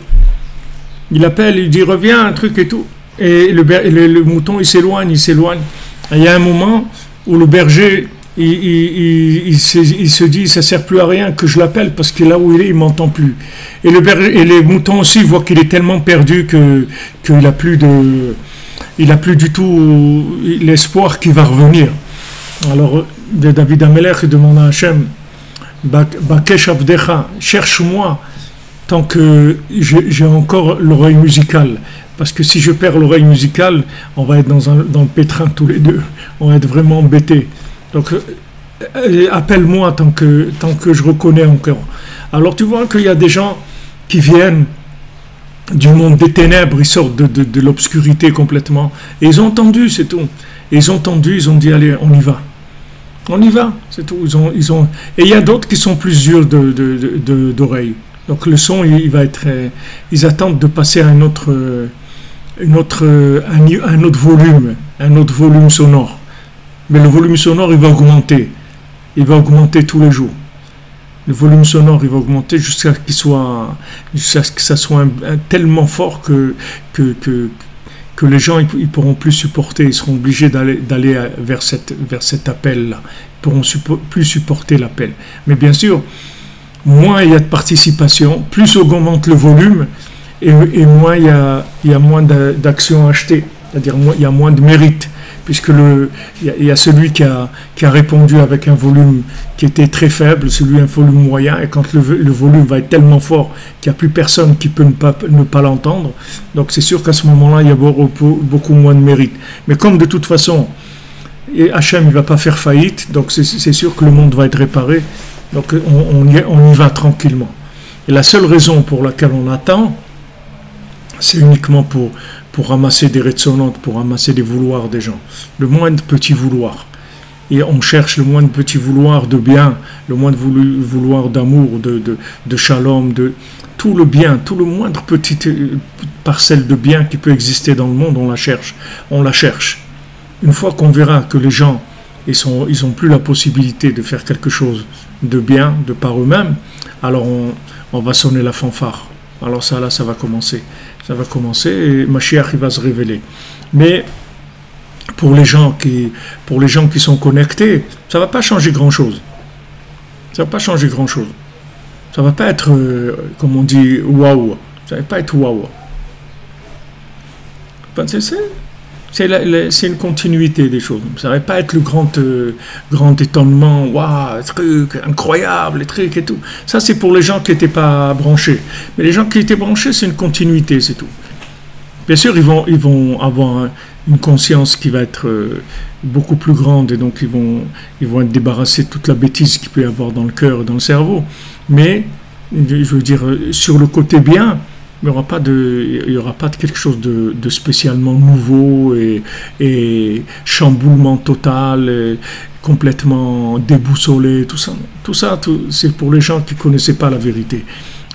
il dit reviens, un truc et tout. Et le mouton il s'éloigne. Et il y a un moment où le berger il se dit ça sert plus à rien que je l'appelle parce que là où il est il m'entend plus. Et les moutons aussi voient qu'il est tellement perdu qu'il a plus du tout l'espoir qu'il va revenir. Alors David Ameller demande à Hachem, Bakesh Avdecha, cherche-moi tant que j'ai encore l'oreille musicale, parce que si je perds l'oreille musicale, on va être dans le pétrin tous les deux, on va être vraiment embêtés. Donc appelle-moi tant que je reconnais encore. Alors tu vois qu'il y a des gens qui viennent du monde des ténèbres, ils sortent de l'obscurité complètement, et ils ont entendu, c'est tout. Et ils ont dit allez, on y va, c'est tout. Et il y a d'autres qui sont plus durs d'oreilles. Donc le son, il va être, ils attendent de passer à un autre volume sonore. Mais le volume sonore, il va augmenter tous les jours. Le volume sonore, il va augmenter jusqu'à ce que ça soit tellement fort que les gens ils pourront plus supporter, ils seront obligés d'aller vers cet appel-là. Ils pourront plus supporter l'appel. Mais bien sûr, moins il y a de participation, plus augmente le volume, et moins il y a moins d'actions achetées, c'est-à-dire il y a moins de mérite, puisque il y a celui qui a répondu avec un volume qui était très faible, celui un volume moyen, et quand le volume va être tellement fort qu'il n'y a plus personne qui peut ne pas l'entendre, donc c'est sûr qu'à ce moment-là, il y a beaucoup moins de mérite. Mais comme de toute façon, Hachem ne va pas faire faillite, donc c'est sûr que le monde va être réparé, donc on y va tranquillement. Et la seule raison pour laquelle on attend, c'est uniquement pour ramasser des retsonantes, pour ramasser des vouloirs des gens. Le moindre petit vouloir. Et on cherche le moindre petit vouloir de bien, le moindre vouloir d'amour, de shalom, de tout le bien, tout le moindre petite parcelle de bien qui peut exister dans le monde, on la cherche. Une fois qu'on verra que les gens, ils n'ont plus la possibilité de faire quelque chose de bien, de par eux-mêmes, alors on va sonner la fanfare. Alors ça va commencer. Ça va commencer et Mashiach il va se révéler. Mais pour les gens qui sont connectés, ça ne va pas changer grand-chose. Ça ne va pas changer grand-chose. Ça ne va pas être, comme on dit, waouh. Ça ne va pas être waouh. C'est une continuité des choses. Ça ne va pas être le grand étonnement, waouh, truc incroyable, les trucs et tout. Ça, c'est pour les gens qui n'étaient pas branchés. Mais les gens qui étaient branchés, c'est une continuité, c'est tout. Bien sûr, ils vont avoir une conscience qui va être beaucoup plus grande et donc ils vont être débarrassés de toute la bêtise qu'il peut y avoir dans le cœur et dans le cerveau. Mais, je veux dire, sur le côté bien, mais il n'y aura pas de quelque chose de spécialement nouveau et chamboulement total, et complètement déboussolé, tout ça. Tout ça, c'est pour les gens qui ne connaissaient pas la vérité.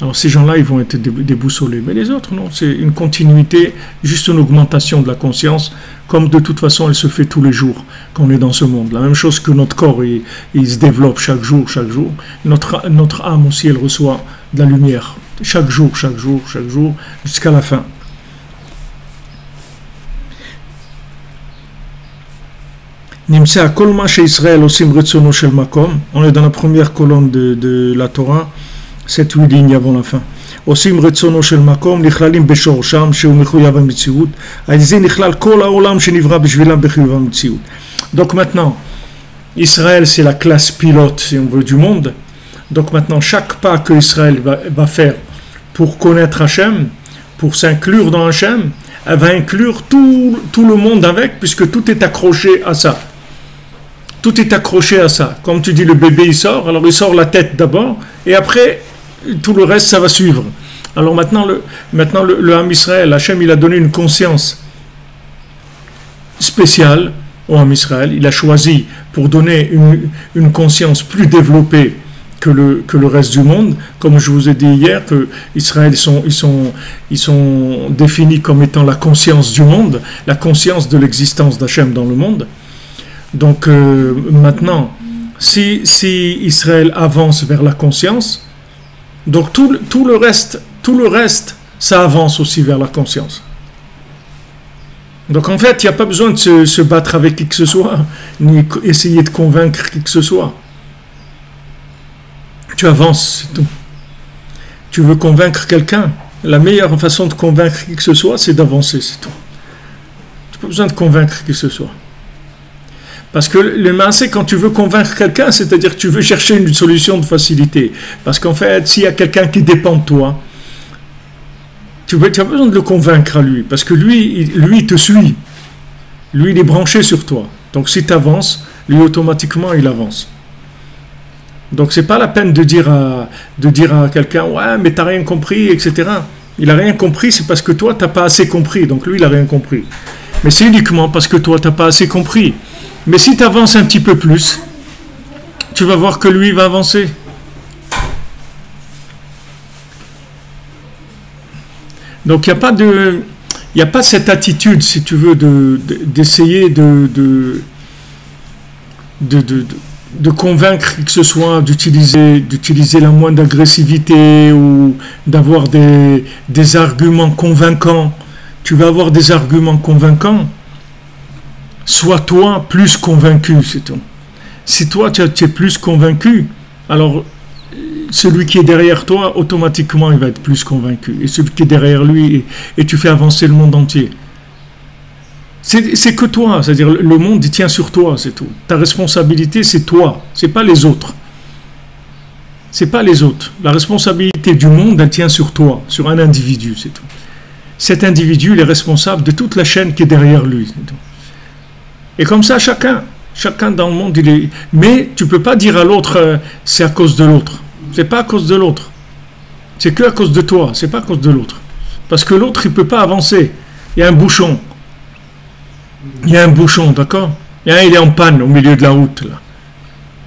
Alors ces gens-là, ils vont être déboussolés. Mais les autres, non, c'est une continuité, juste une augmentation de la conscience, comme de toute façon elle se fait tous les jours quand on est dans ce monde. La même chose que notre corps, il se développe chaque jour. Notre âme aussi, elle reçoit de la lumière. Chaque jour, jusqu'à la fin. Nimsa kolma chez Israël osim retsono shel makom. On est dans la première colonne de la Torah, 7-8 lignes avant la fin. Osim retsono shel makom נכללים בשורשם שהוא מחויב המציאות. על זה נכלל כל העולם שנברא בשבילם בחיוב המציאות. Donc maintenant, Israël c'est la classe pilote, si on veut, du monde. Donc maintenant, chaque pas que Israël va faire pour connaître Hachem, pour s'inclure dans Hachem, elle va inclure tout le monde avec, puisque tout est accroché à ça. Tout est accroché à ça. Comme tu dis, le bébé il sort, alors il sort la tête d'abord, et après, tout le reste, ça va suivre. Alors maintenant, le Ham Israël, Hachem, il a donné une conscience spéciale au Ham Israël. Il a choisi pour donner une conscience plus développée que le reste du monde. Comme je vous ai dit hier, que Israël, ils sont définis comme étant la conscience du monde, la conscience de l'existence d'Hachem dans le monde. Donc maintenant, si Israël avance vers la conscience, donc tout le reste, ça avance aussi vers la conscience. Donc en fait, il n'y a pas besoin de se battre avec qui que ce soit, ni essayer de convaincre qui que ce soit. Tu avances, c'est tout. Tu veux convaincre quelqu'un, la meilleure façon de convaincre qui que ce soit, c'est d'avancer, c'est tout. Tu n'as pas besoin de convaincre qui que ce soit. Parce que le maasé, quand tu veux convaincre quelqu'un, c'est-à-dire que tu veux chercher une solution de facilité. Parce qu'en fait, s'il y a quelqu'un qui dépend de toi, tu as besoin de le convaincre à lui. Parce que lui, il te suit. Lui, il est branché sur toi. Donc si tu avances, lui, automatiquement, il avance. Donc c'est pas la peine de dire à quelqu'un, ouais, mais t'as rien compris, etc. Il a rien compris, c'est parce que toi, t'as pas assez compris. Donc lui, il a rien compris. Mais c'est uniquement parce que toi, t'as pas assez compris. Mais si tu avances un petit peu plus, tu vas voir que lui va avancer. Donc il n'y a pas cette attitude, si tu veux, d'essayer de convaincre qui que ce soit, d'utiliser la moindre agressivité ou d'avoir des arguments convaincants. Tu vas avoir des arguments convaincants. Sois toi plus convaincu, c'est tout. Si toi tu es plus convaincu, alors celui qui est derrière toi, automatiquement il va être plus convaincu. Et celui qui est derrière lui, et tu fais avancer le monde entier. C'est que toi, c'est-à-dire le monde il tient sur toi, c'est tout. Ta responsabilité c'est toi, c'est pas les autres. C'est pas les autres. La responsabilité du monde elle tient sur toi, sur un individu, c'est tout. Cet individu il est responsable de toute la chaîne qui est derrière lui, c'est tout. Et comme ça, chacun dans le monde, il est... Mais tu ne peux pas dire à l'autre, c'est à cause de l'autre. C'est pas à cause de l'autre. C'est que à cause de toi, c'est pas à cause de l'autre. Parce que l'autre, il ne peut pas avancer. Il y a un bouchon. D'accord ? Il est en panne au milieu de la route, là.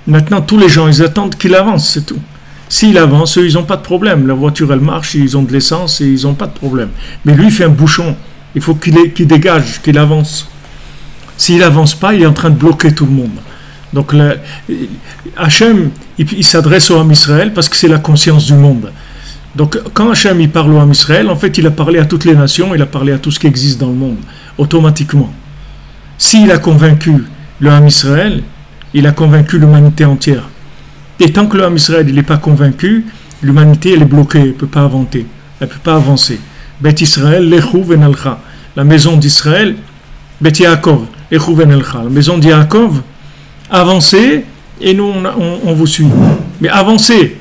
Maintenant, tous les gens, ils attendent qu'il avance, c'est tout. S'il avance, eux, ils n'ont pas de problème. La voiture, elle marche, ils ont de l'essence et ils n'ont pas de problème. Mais lui, il fait un bouchon. Il faut qu'il dégage, qu'il avance. S'il n'avance pas, il est en train de bloquer tout le monde. Donc Hachem, il s'adresse au Ham Israël parce que c'est la conscience du monde. Donc quand Hachem il parle au Ham Israël, en fait il a parlé à toutes les nations, il a parlé à tout ce qui existe dans le monde, automatiquement. S'il a convaincu le Ham Israël, il a convaincu l'humanité entière. Et tant que le Ham Israël il n'est pas convaincu, l'humanité elle est bloquée, elle ne peut pas avancer. Elle peut pas avancer. Bet Israël, lechu venalcha. La maison d'Israël, Bet Yaakov. La maison de Yaakov, avancez et nous on vous suit. Mais avancez.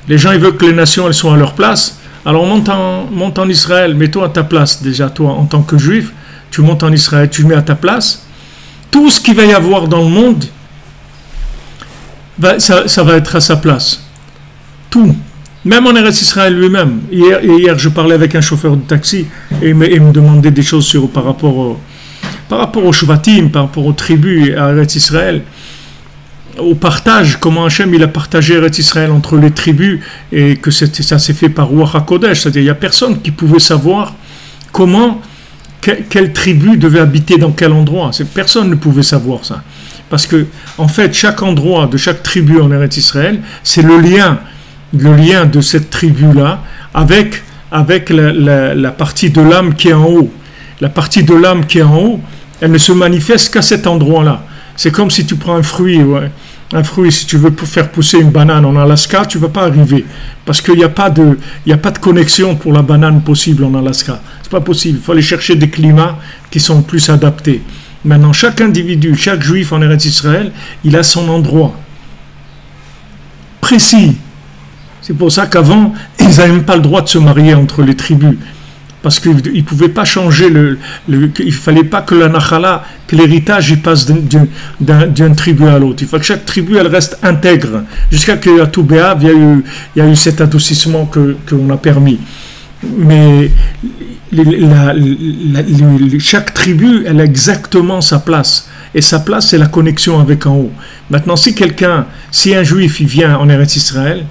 Les gens ils veulent que les nations elles soient à leur place. Alors monte en Israël, mets-toi à ta place déjà, toi en tant que juif, tu montes en Israël, tu mets à ta place. Tout ce qu'il va y avoir dans le monde, ça va être à sa place. Tout. Même en Eretz Israël lui-même. Hier, je parlais avec un chauffeur de taxi et il me demandait des choses par rapport au Shvatim, par rapport aux tribus à Eretz Israël, au partage, comment Hachem il a partagé Eretz Israël entre les tribus et que ça s'est fait par Ruach HaKodesh. C'est-à-dire il n'y a personne qui pouvait savoir quelle tribu devait habiter dans quel endroit. Personne ne pouvait savoir ça. Parce que, en fait, chaque endroit de chaque tribu en Eretz Israël, c'est le lien de cette tribu-là avec la partie de l'âme qui est en haut. La partie de l'âme qui est en haut, elle ne se manifeste qu'à cet endroit-là. C'est comme si tu prends un fruit, si tu veux faire pousser une banane en Alaska, tu ne vas pas arriver. Parce qu'il n'y a pas de connexion pour la banane possible en Alaska. Ce n'est pas possible. Il faut aller chercher des climats qui sont plus adaptés. Maintenant, chaque individu, chaque juif en Eretz Israël, il a son endroit précis. C'est pour ça qu'avant, ils n'avaient même pas le droit de se marier entre les tribus. Parce qu'ils ne pouvaient pas changer il ne fallait pas que la nachala, que l'héritage il passe d'une tribu à l'autre. Il faut que chaque tribu elle reste intègre. Jusqu'à qu'à Toubéa, il y a eu cet adoucissement qu'on a permis. Mais chaque tribu, elle a exactement sa place. Et sa place, c'est la connexion avec en haut. Maintenant, si un juif il vient en Eretz Israël,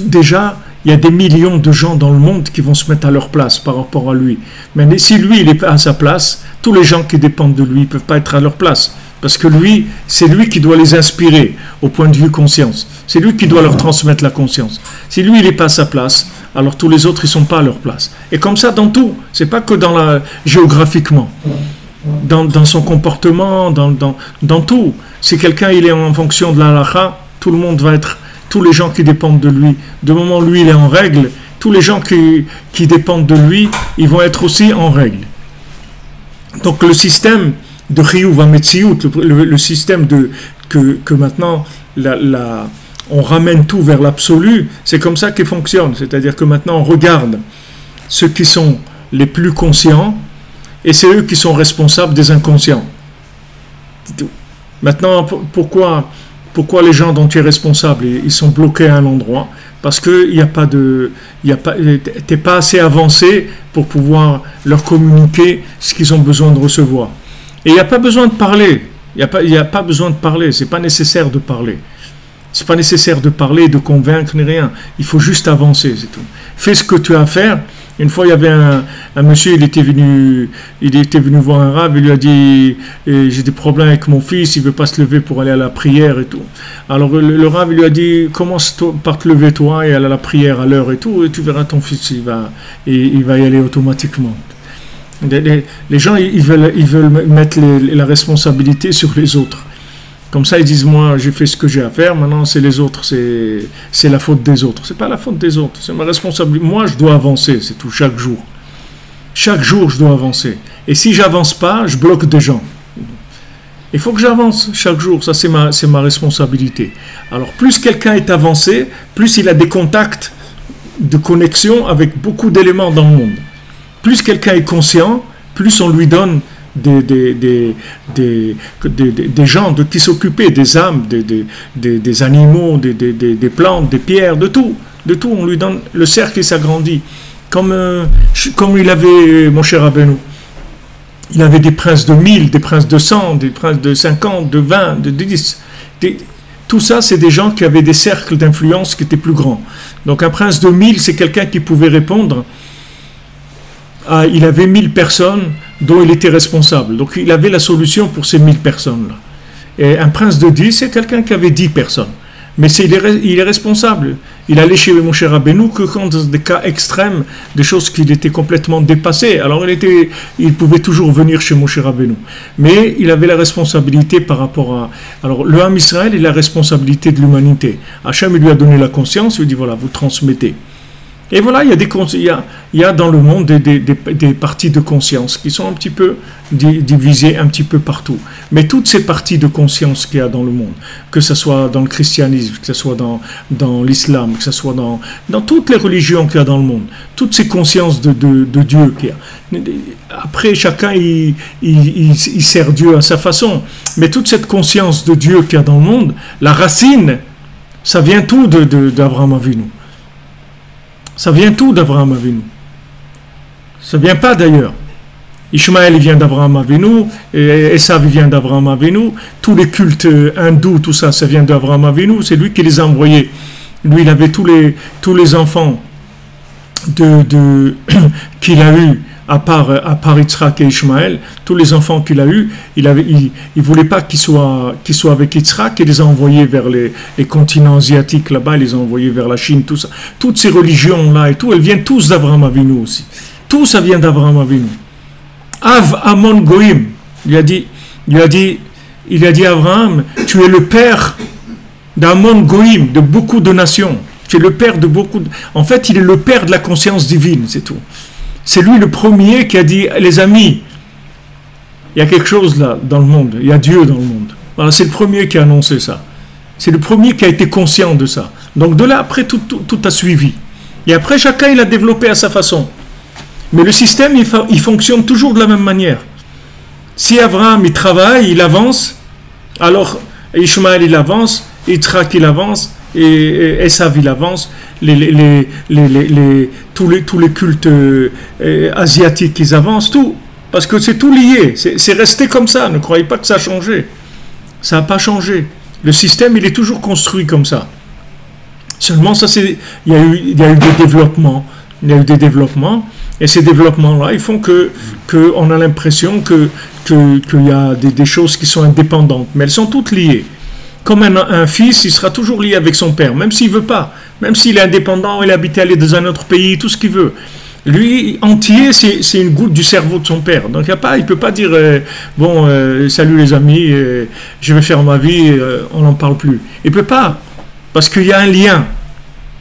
déjà, il y a des millions de gens dans le monde qui vont se mettre à leur place par rapport à lui. Mais si lui, il est à sa place, tous les gens qui dépendent de lui ne peuvent pas être à leur place. Parce que c'est lui qui doit les inspirer au point de vue conscience. C'est lui qui doit leur transmettre la conscience. Si lui, il n'est pas à sa place, alors tous les autres, ils ne sont pas à leur place. Et comme ça, dans tout. Ce n'est pas que géographiquement. Dans son comportement, dans tout. Si quelqu'un, il est en fonction de la halakha, tout le monde va être... Tous les gens qui dépendent de lui, du moment où lui il est en règle, tous les gens qui dépendent de lui, ils vont être aussi en règle. Donc le système de Chiyuv HaMetziut, le système que maintenant on ramène tout vers l'absolu, c'est comme ça qu'il fonctionne. C'est-à-dire que maintenant on regarde ceux qui sont les plus conscients et c'est eux qui sont responsables des inconscients. Maintenant, pourquoi les gens dont tu es responsable, ils sont bloqués à un endroit? Parce que t'es pas assez avancé pour pouvoir leur communiquer ce qu'ils ont besoin de recevoir. Et il n'y a pas besoin de parler. Il n'y a pas besoin de parler. C'est pas nécessaire de parler. C'est pas nécessaire de parler, de convaincre, ni rien. Il faut juste avancer, c'est tout. Fais ce que tu as à faire. Une fois, il y avait un monsieur, il était venu voir un rabbin, il lui a dit j'ai des problèmes avec mon fils, il ne veut pas se lever pour aller à la prière et tout. Alors le rabbin lui a dit commence par te lever toi et aller à la prière à l'heure et tout, et tu verras ton fils, il va y aller automatiquement. Les gens, ils veulent mettre la responsabilité sur les autres. Comme ça, ils disent, moi, j'ai fait ce que j'ai à faire, maintenant, c'est les autres, c'est la faute des autres. C'est pas la faute des autres, c'est ma responsabilité. Moi, je dois avancer, c'est tout, chaque jour. Chaque jour, je dois avancer. Et si j'avance pas, je bloque des gens. Il faut que j'avance chaque jour, ça, c'est ma responsabilité. Alors, plus quelqu'un est avancé, plus il a des contacts de connexion avec beaucoup d'éléments dans le monde. Plus quelqu'un est conscient, plus on lui donne des gens qui s'occupaient, des âmes, des animaux, des plantes, des pierres, de tout, on lui donne, le cercle s'agrandit, comme il avait, mon cher Rabbeinu, il avait des princes de 1000, des princes de 100, des princes de 50, de 20, de 10, tout ça c'est des gens qui avaient des cercles d'influence qui étaient plus grands. Donc un prince de 1000 c'est quelqu'un qui pouvait répondre il avait 1000 personnes dont il était responsable. Donc il avait la solution pour ces 1000 personnes-là. Et un prince de 10, c'est quelqu'un qui avait 10 personnes. Mais il est responsable. Il allait chez mon cher Rabbeinu que quand dans des cas extrêmes, des choses qui étaient complètement dépassées. Alors il pouvait toujours venir chez mon cher Rabbeinu. Mais il avait la responsabilité par rapport à... Alors le Ham Israël, il a la responsabilité de l'humanité. Hachem lui a donné la conscience, il lui dit voilà, vous transmettez. Et voilà, il y a dans le monde des parties de conscience qui sont un petit peu divisées un petit peu partout. Mais toutes ces parties de conscience qu'il y a dans le monde, que ce soit dans le christianisme, que ce soit dans l'islam, que ce soit dans toutes les religions qu'il y a dans le monde, toutes ces consciences de Dieu qu'il y a. Après, chacun, il sert Dieu à sa façon. Mais toute cette conscience de Dieu qu'il y a dans le monde, la racine, Ça vient tout d'Abraham Avinu. Ça vient tout d'Abraham Avinu. Ça vient pas d'ailleurs. Ishmaël il vient d'Abraham Avinu, Esav vient d'Abraham Avinu, tous les cultes hindous, tout ça, ça vient d'Abraham Avinu, c'est lui qui les a envoyés. Lui, il avait tous les enfants qu'il a eu à part Yitzhak et Ishmaël, tous les enfants qu'il a eu, il voulait pas qu'ils soient avec Yitzhak, il les a envoyés vers les continents asiatiques là-bas, il les a envoyés vers la Chine, tout ça. Toutes ces religions-là et tout, elles viennent tous d'Abraham Avinu aussi. Tout ça vient d'Abraham Avinu. Av Amon Goïm, il a dit à Abraham, tu es le père d'Amon Goïm, de beaucoup de nations. Tu es le père de beaucoup de... En fait, il est le père de la conscience divine, c'est tout. C'est lui le premier qui a dit, les amis, il y a quelque chose là dans le monde, il y a Dieu dans le monde. Voilà, c'est le premier qui a annoncé ça. C'est le premier qui a été conscient de ça. Donc de là, après, tout a suivi. Et après, chacun, il a développé à sa façon. Mais le système, il fonctionne toujours de la même manière. Si Abraham, il travaille, il avance, alors Ishmaël, il avance, Yitzhak, il avance, et Esav, il avance, tous les cultes asiatiques, ils avancent, tout. Parce que c'est tout lié, c'est resté comme ça, ne croyez pas que ça a changé. Ça n'a pas changé. Le système, il est toujours construit comme ça. Seulement, il y a eu des développements. Il y a eu des développements, et ces développements-là, ils font qu'on a l'impression qu'il y a des choses qui sont indépendantes, mais elles sont toutes liées. Comme un fils, il sera toujours lié avec son père, même s'il ne veut pas, même s'il est indépendant, il habite aller dans un autre pays, tout ce qu'il veut. Lui, entier, c'est une goutte du cerveau de son père. Donc, il ne peut pas dire, salut les amis, je vais faire ma vie, on n'en parle plus. Il ne peut pas, parce qu'il y a un lien.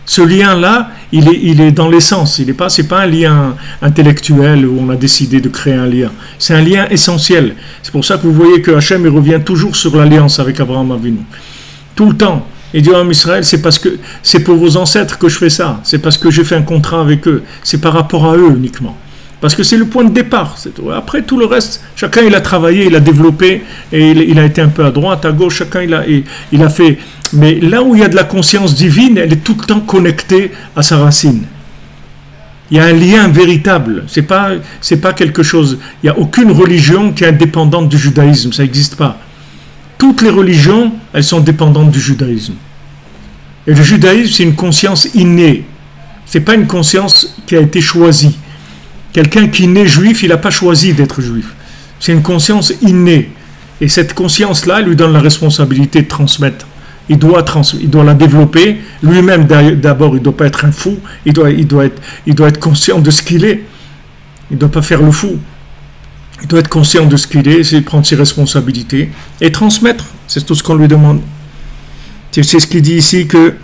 Ce lien-là, il est dans l'essence. C'est pas un lien intellectuel où on a décidé de créer un lien. C'est un lien essentiel. C'est pour ça que vous voyez que Hachem il revient toujours sur l'alliance avec Abraham Avinu. Tout le temps. Il dit à Israël, c'est parce que c'est pour vos ancêtres que je fais ça. C'est parce que j'ai fait un contrat avec eux. C'est par rapport à eux uniquement. Parce que c'est le point de départ. C'est tout. Après, tout le reste, chacun il a travaillé, il a développé, et il a été un peu à droite, à gauche, chacun il a fait. Mais là où il y a de la conscience divine, elle est tout le temps connectée à sa racine. Il y a un lien véritable. C'est pas quelque chose. Il n'y a aucune religion qui est indépendante du judaïsme. Ça n'existe pas. Toutes les religions, elles sont dépendantes du judaïsme. Et le judaïsme, c'est une conscience innée. C'est pas une conscience qui a été choisie. Quelqu'un qui naît juif, il n'a pas choisi d'être juif. C'est une conscience innée. Et cette conscience-là lui donne la responsabilité de transmettre. Il doit la développer. Lui-même, d'abord, il ne doit pas être un fou. Il doit être conscient de ce qu'il est. Il ne doit pas faire le fou. Il doit être conscient de ce qu'il est, c'est prendre ses responsabilités et transmettre. C'est tout ce qu'on lui demande. C'est ce qu'il dit ici que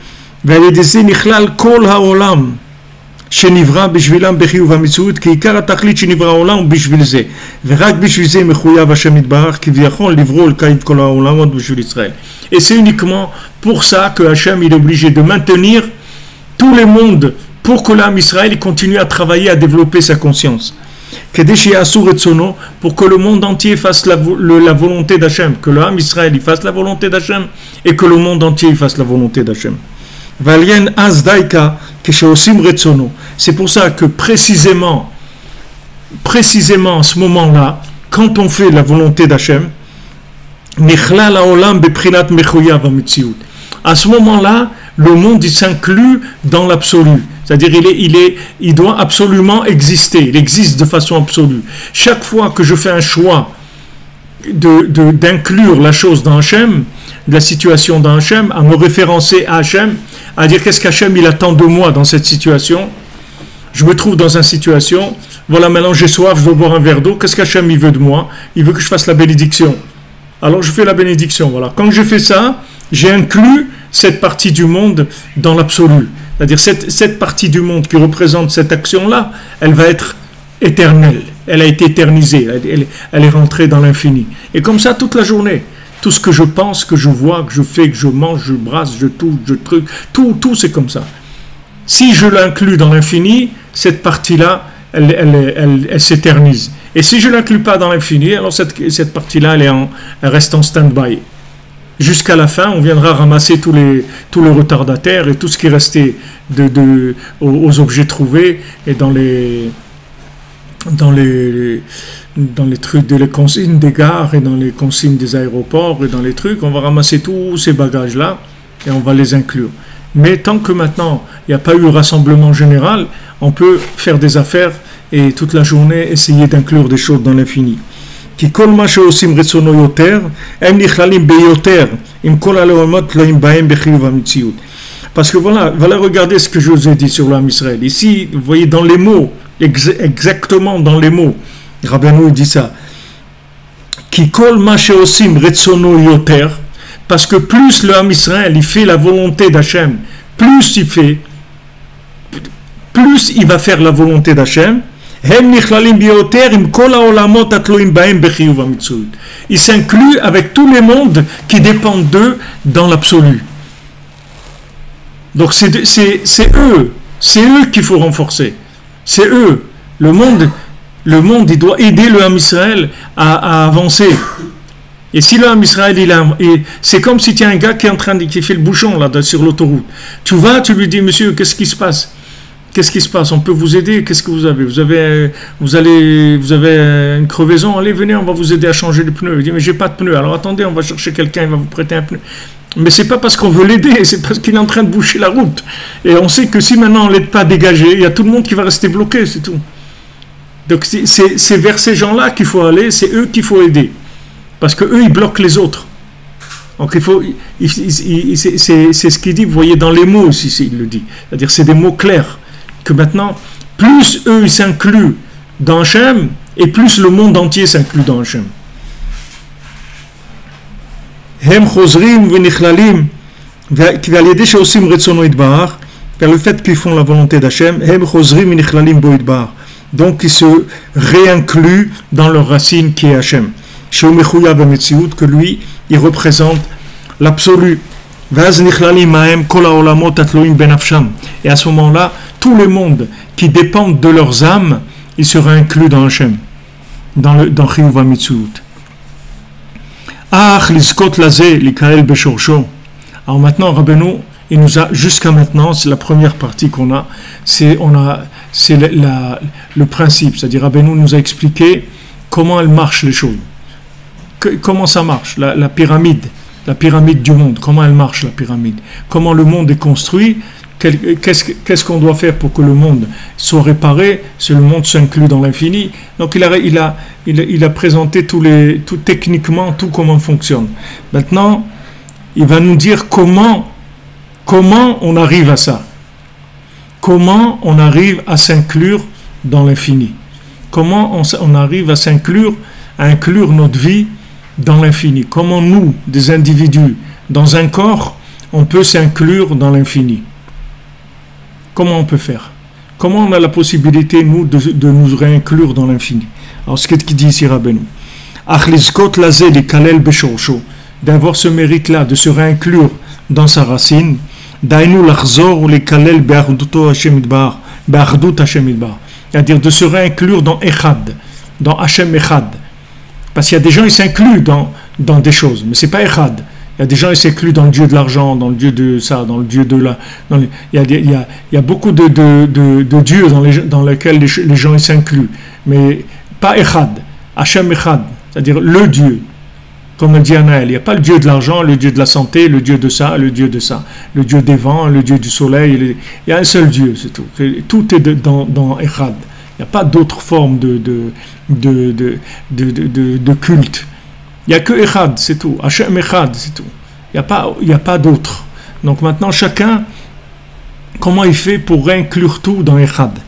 שנברא בשבילם בחיוב המציאות כי עיקר התכלית שנברא העולם הוא בשביל זה ורק בשביל זה מחויב השם יתברך כביכול לברוא ולקיים כל העולמות בשביל ישראל. Et c'est uniquement pour ça que Hachem il est obligé de maintenir tous les mondes pour que l'âme Israël continue à travailler, à développer sa conscience. Pour que le monde entier fasse la volonté d'Hachem, que l'âme Israël il fasse la volonté d'Hachem et que le monde entier il fasse la volonté d'Hachem. C'est pour ça que précisément à ce moment-là, quand on fait la volonté d'Hachem, à ce moment-là, le monde il s'inclut dans l'absolu. C'est-à-dire il doit absolument exister. Il existe de façon absolue. Chaque fois que je fais un choix d'inclure la chose dans Hachem, la situation dans Hachem, à me référencer à Hachem, à dire qu'est-ce qu'Hachem il attend de moi dans cette situation. Je me trouve dans une situation, voilà, maintenant j'ai soif, je dois boire un verre d'eau, qu'est-ce qu'Hachem il veut de moi? Il veut que je fasse la bénédiction. Alors je fais la bénédiction, voilà. Quand je fais ça, j'ai inclus cette partie du monde dans l'absolu. C'est-à-dire cette partie du monde qui représente cette action-là, elle va être éternelle. Elle a été éternisée, elle est rentrée dans l'infini. Et comme ça toute la journée. Tout ce que je pense, que je vois, que je fais, que je mange, je brasse, je touche, je truc, tout c'est comme ça. Si je l'inclus dans l'infini, cette partie-là, elle s'éternise. Et si je ne l'inclus pas dans l'infini, alors cette partie-là, elle reste en stand-by. jusqu'à la fin, on viendra ramasser tous les retardataires et tout ce qui restait aux objets trouvés et dans les trucs les consignes des gares et dans les consignes des aéroports et dans les trucs, on va ramasser tous ces bagages-là et on va les inclure. Mais tant que maintenant, il n'y a pas eu rassemblement général, on peut faire des affaires et toute la journée essayer d'inclure des choses dans l'infini. Parce que voilà, regardez ce que je vous ai dit sur l'âme Israël. Ici, vous voyez dans les mots, exactement dans les mots, Rabbeinu dit ça. Parce que plus le Ham Israël il fait la volonté d'Hachem, plus il va faire la volonté d'Hachem. Il s'inclut avec tous les mondes qui dépendent d'eux dans l'absolu. Donc c'est eux qu'il faut renforcer. C'est eux. Le monde il doit aider le Ham Israël à avancer. Et si le Ham Israël c'est comme si tu as un gars qui est en train qui fait le bouchon là sur l'autoroute. Tu lui dis monsieur, qu'est-ce qui se passe? Qu'est-ce qui se passe? On peut vous aider? Qu'est-ce que vous avez? Vous avez une crevaison? Allez, venez, on va vous aider à changer les pneus. Il dit mais j'ai pas de pneus. Alors attendez, on va chercher quelqu'un, il va vous prêter un pneu. Mais c'est pas parce qu'on veut l'aider, c'est parce qu'il est en train de boucher la route. Et on sait que si maintenant on l'aide pas à dégager, il y a tout le monde qui va rester bloqué, c'est tout. Donc c'est vers ces gens-là qu'il faut aller, c'est eux qu'il faut aider. Parce que eux ils bloquent les autres. Donc c'est ce qu'il dit, vous voyez dans les mots aussi, il le dit. C'est-à-dire c'est des mots clairs. Que maintenant, plus eux ils s'incluent dans Hachem, et plus le monde entier s'inclut dans Hachem. Hem chozrim v'nichlalim ועל ידי שעושים רצונו יתברך, par le fait qu'ils font la volonté d'Hachem, הם חוזרים ונכללים בו יתברך. Donc ils se réincluent dans leur racine qui est Hachem. שהוא מחויב במציאות, que lui, il représente l'absolu. ואז נכללים מהם כל העולמות התלויים בנפשם. Et à ce moment-là, tous les mondes qui dépendent de leurs âmes, ils seraient inclus dans Hachem, dans Chiyuv HaMetziut. Alors maintenant, Rabbeinu, il nous a, jusqu'à maintenant, c'est la première partie qu'on a, c'est le principe, c'est-à-dire Rabbeinu nous a expliqué comment elles marchent les choses, comment ça marche, la pyramide du monde, comment elle marche la pyramide, comment le monde est construit, qu'est-ce qu'on doit faire pour que le monde soit réparé, si le monde s'inclut dans l'infini. Donc il a présenté tout techniquement tout comment fonctionne. Maintenant, il va nous dire comment on arrive à ça. Comment on arrive à s'inclure dans l'infini. Comment on arrive à inclure notre vie dans l'infini. Comment nous, des individus, dans un corps, on peut s'inclure dans l'infini. Comment on peut faire? Comment on a la possibilité, nous, de nous réinclure dans l'infini? Alors, ce qu'il dit ici, Rabbeinu, d'avoir ce mérite-là, de se réinclure dans sa racine, c'est-à-dire de se réinclure dans Echad, dans Hachem Echad. Parce qu'il y a des gens, ils s'incluent dans des choses, mais ce n'est pas Echad. Il y a des gens qui s'incluent dans le dieu de l'argent, dans le dieu de ça, dans le dieu de la... Il y a beaucoup de dieux dans lesquels les gens s'incluent. Mais pas Echad, Hachem Echad, c'est-à-dire le Dieu. Comme le dit Anaël, il n'y a pas le dieu de l'argent, le dieu de la santé, le dieu de ça, le dieu de ça. Le dieu des vents, le dieu du soleil. Il y a un seul Dieu, c'est tout. Tout est dans Echad. Il n'y a pas d'autre forme de culte. Il n'y a que Echad, c'est tout. Hachem Echad, c'est tout. Il n'y a pas d'autre. Donc maintenant, chacun, comment il fait pour inclure tout dans Echad?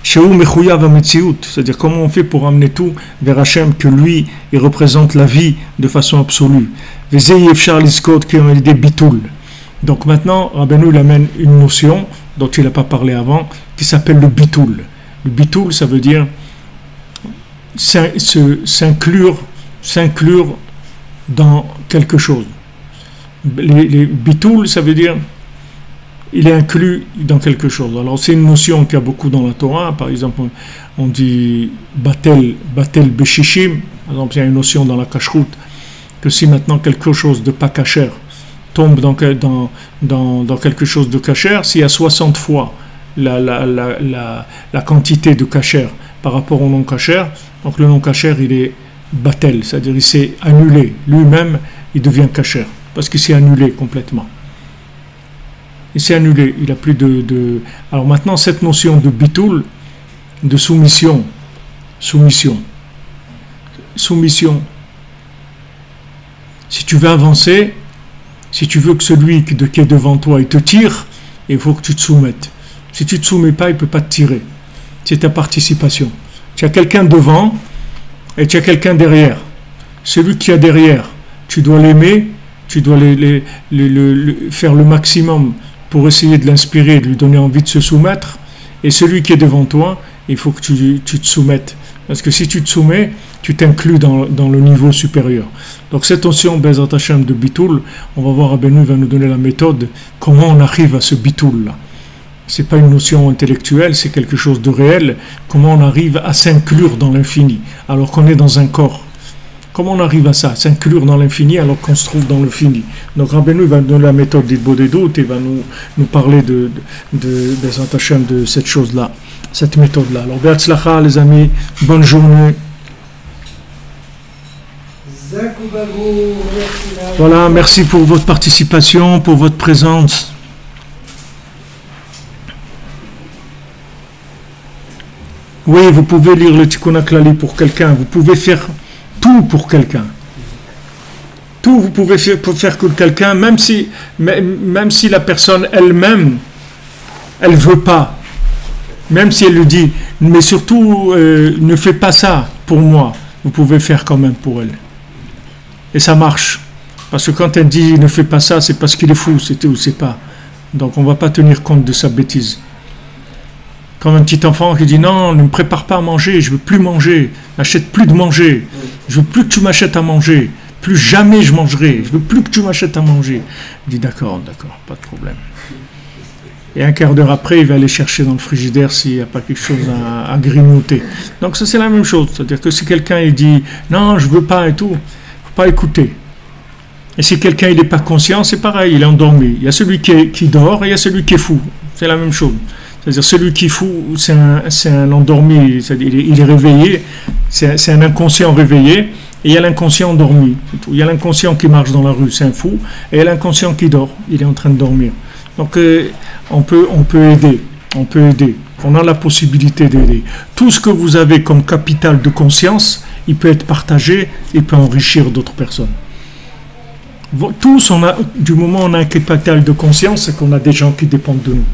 C'est-à-dire comment on fait pour amener tout vers Hachem, que lui, il représente la vie de façon absolue. Donc maintenant, Rabbeinu il amène une notion dont il n'a pas parlé avant, qui s'appelle le bitoul. Le bitoul, ça veut dire s'inclure dans quelque chose. Les bitoul, ça veut dire il est inclus dans quelque chose. Alors c'est une notion qu'il y a beaucoup dans la Torah. Par exemple, on dit batel beshishim. Par exemple, il y a une notion dans la kashrut que si maintenant quelque chose de pas cachère tombe dans quelque chose de cachère, s'il y a 60 fois la quantité de cachère par rapport au non cachère, donc le non cachère il est batel, c'est-à-dire il s'est annulé, lui-même il devient cachère, parce qu'il s'est annulé complètement. Il s'est annulé, il a plus de... Alors maintenant cette notion de bitoul, de soumission, si tu veux avancer, si tu veux que celui qui est devant toi il te tire, il faut que tu te soumettes. Si tu ne te soumets pas, il ne peut pas te tirer. C'est ta participation. Tu as quelqu'un devant et tu as quelqu'un derrière. Celui qui est derrière, tu dois l'aimer, tu dois faire le maximum pour essayer de l'inspirer, de lui donner envie de se soumettre. Et celui qui est devant toi, il faut que tu te soumettes. Parce que si tu te soumets, tu t'inclus dans le niveau supérieur. Donc cette notion Bezat Hashem de bitoul, on va voir, Rabbeinu va nous donner la méthode, comment on arrive à ce bitoul-là. C'est pas une notion intellectuelle, c'est quelque chose de réel. Comment on arrive à s'inclure dans l'infini, alors qu'on est dans un corps. Comment on arrive à ça, s'inclure dans l'infini alors qu'on se trouve dans le fini. Donc Rabbeinu va nous donner la méthode d'Idbo des doutes et va nous parler de Bezat Hashem, de cette chose-là, cette méthode-là. Alors Be'atzlacha les amis, bonne journée. Voilà, merci pour votre participation, pour votre présence. Oui, vous pouvez lire le Tikkun HaKlali pour quelqu'un, vous pouvez faire tout pour quelqu'un. Tout vous pouvez faire pour faire que quelqu'un, même si la personne elle-même, elle veut pas, même si elle le dit, mais surtout ne fais pas ça pour moi, vous pouvez faire quand même pour elle. Et ça marche. Parce que quand elle dit ne fais pas ça, c'est parce qu'il est fou, c'est ou c'est pas. Donc on ne va pas tenir compte de sa bêtise. Comme un petit enfant qui dit non, ne me prépare pas à manger, je veux plus manger, n'achète plus de manger, je veux plus que tu m'achètes à manger, plus jamais je mangerai, je veux plus que tu m'achètes à manger. Il dit d'accord, pas de problème. Et un quart d'heure après, il va aller chercher dans le frigidaire s'il n'y a pas quelque chose à grignoter. Donc ça c'est la même chose, c'est-à-dire que si quelqu'un il dit non, je veux pas et tout, faut pas écouter. Et si quelqu'un il n'est pas conscient, c'est pareil, il est endormi. Il y a celui qui dort et il y a celui qui est fou. C'est la même chose. C'est-à-dire celui qui est fou, c'est un endormi, c'est-à-dire il est réveillé, c'est un inconscient réveillé, et il y a l'inconscient endormi. Il y a l'inconscient qui marche dans la rue, c'est un fou, et il y a l'inconscient qui dort, il est en train de dormir. Donc on peut aider, on a la possibilité d'aider. Tout ce que vous avez comme capital de conscience, il peut être partagé, il peut enrichir d'autres personnes. Tous, du moment où on a un capital de conscience, c'est qu'on a des gens qui dépendent de nous.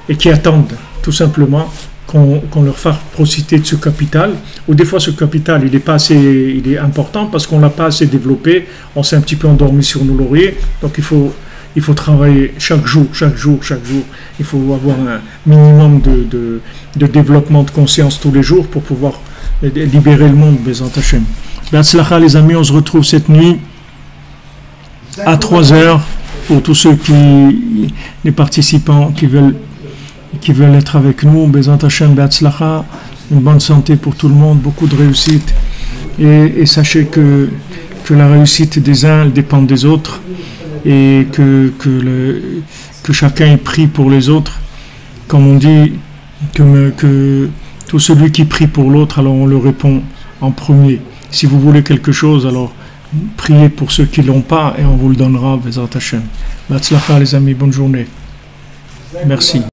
Et qui attendent tout simplement qu'on leur fasse profiter de ce capital, ou des fois ce capital il est important parce qu'on ne l'a pas assez développé, on s'est un petit peu endormi sur nos lauriers, donc il faut travailler chaque jour, il faut avoir un minimum de développement de conscience tous les jours pour pouvoir libérer le monde, Bezat Hashem. Be'atzlacha les amis, on se retrouve cette nuit à 3h pour tous ceux les participants qui veulent être avec nous, Bezat Hashem, Be'atzlacha, une bonne santé pour tout le monde, beaucoup de réussite, et sachez que la réussite des uns dépend des autres, et que chacun prie pour les autres, comme on dit, que tout celui qui prie pour l'autre, alors on le répond en premier. Si vous voulez quelque chose, alors priez pour ceux qui ne l'ont pas, et on vous le donnera, Bezat Hashem. Be'atzlacha les amis, bonne journée. Merci.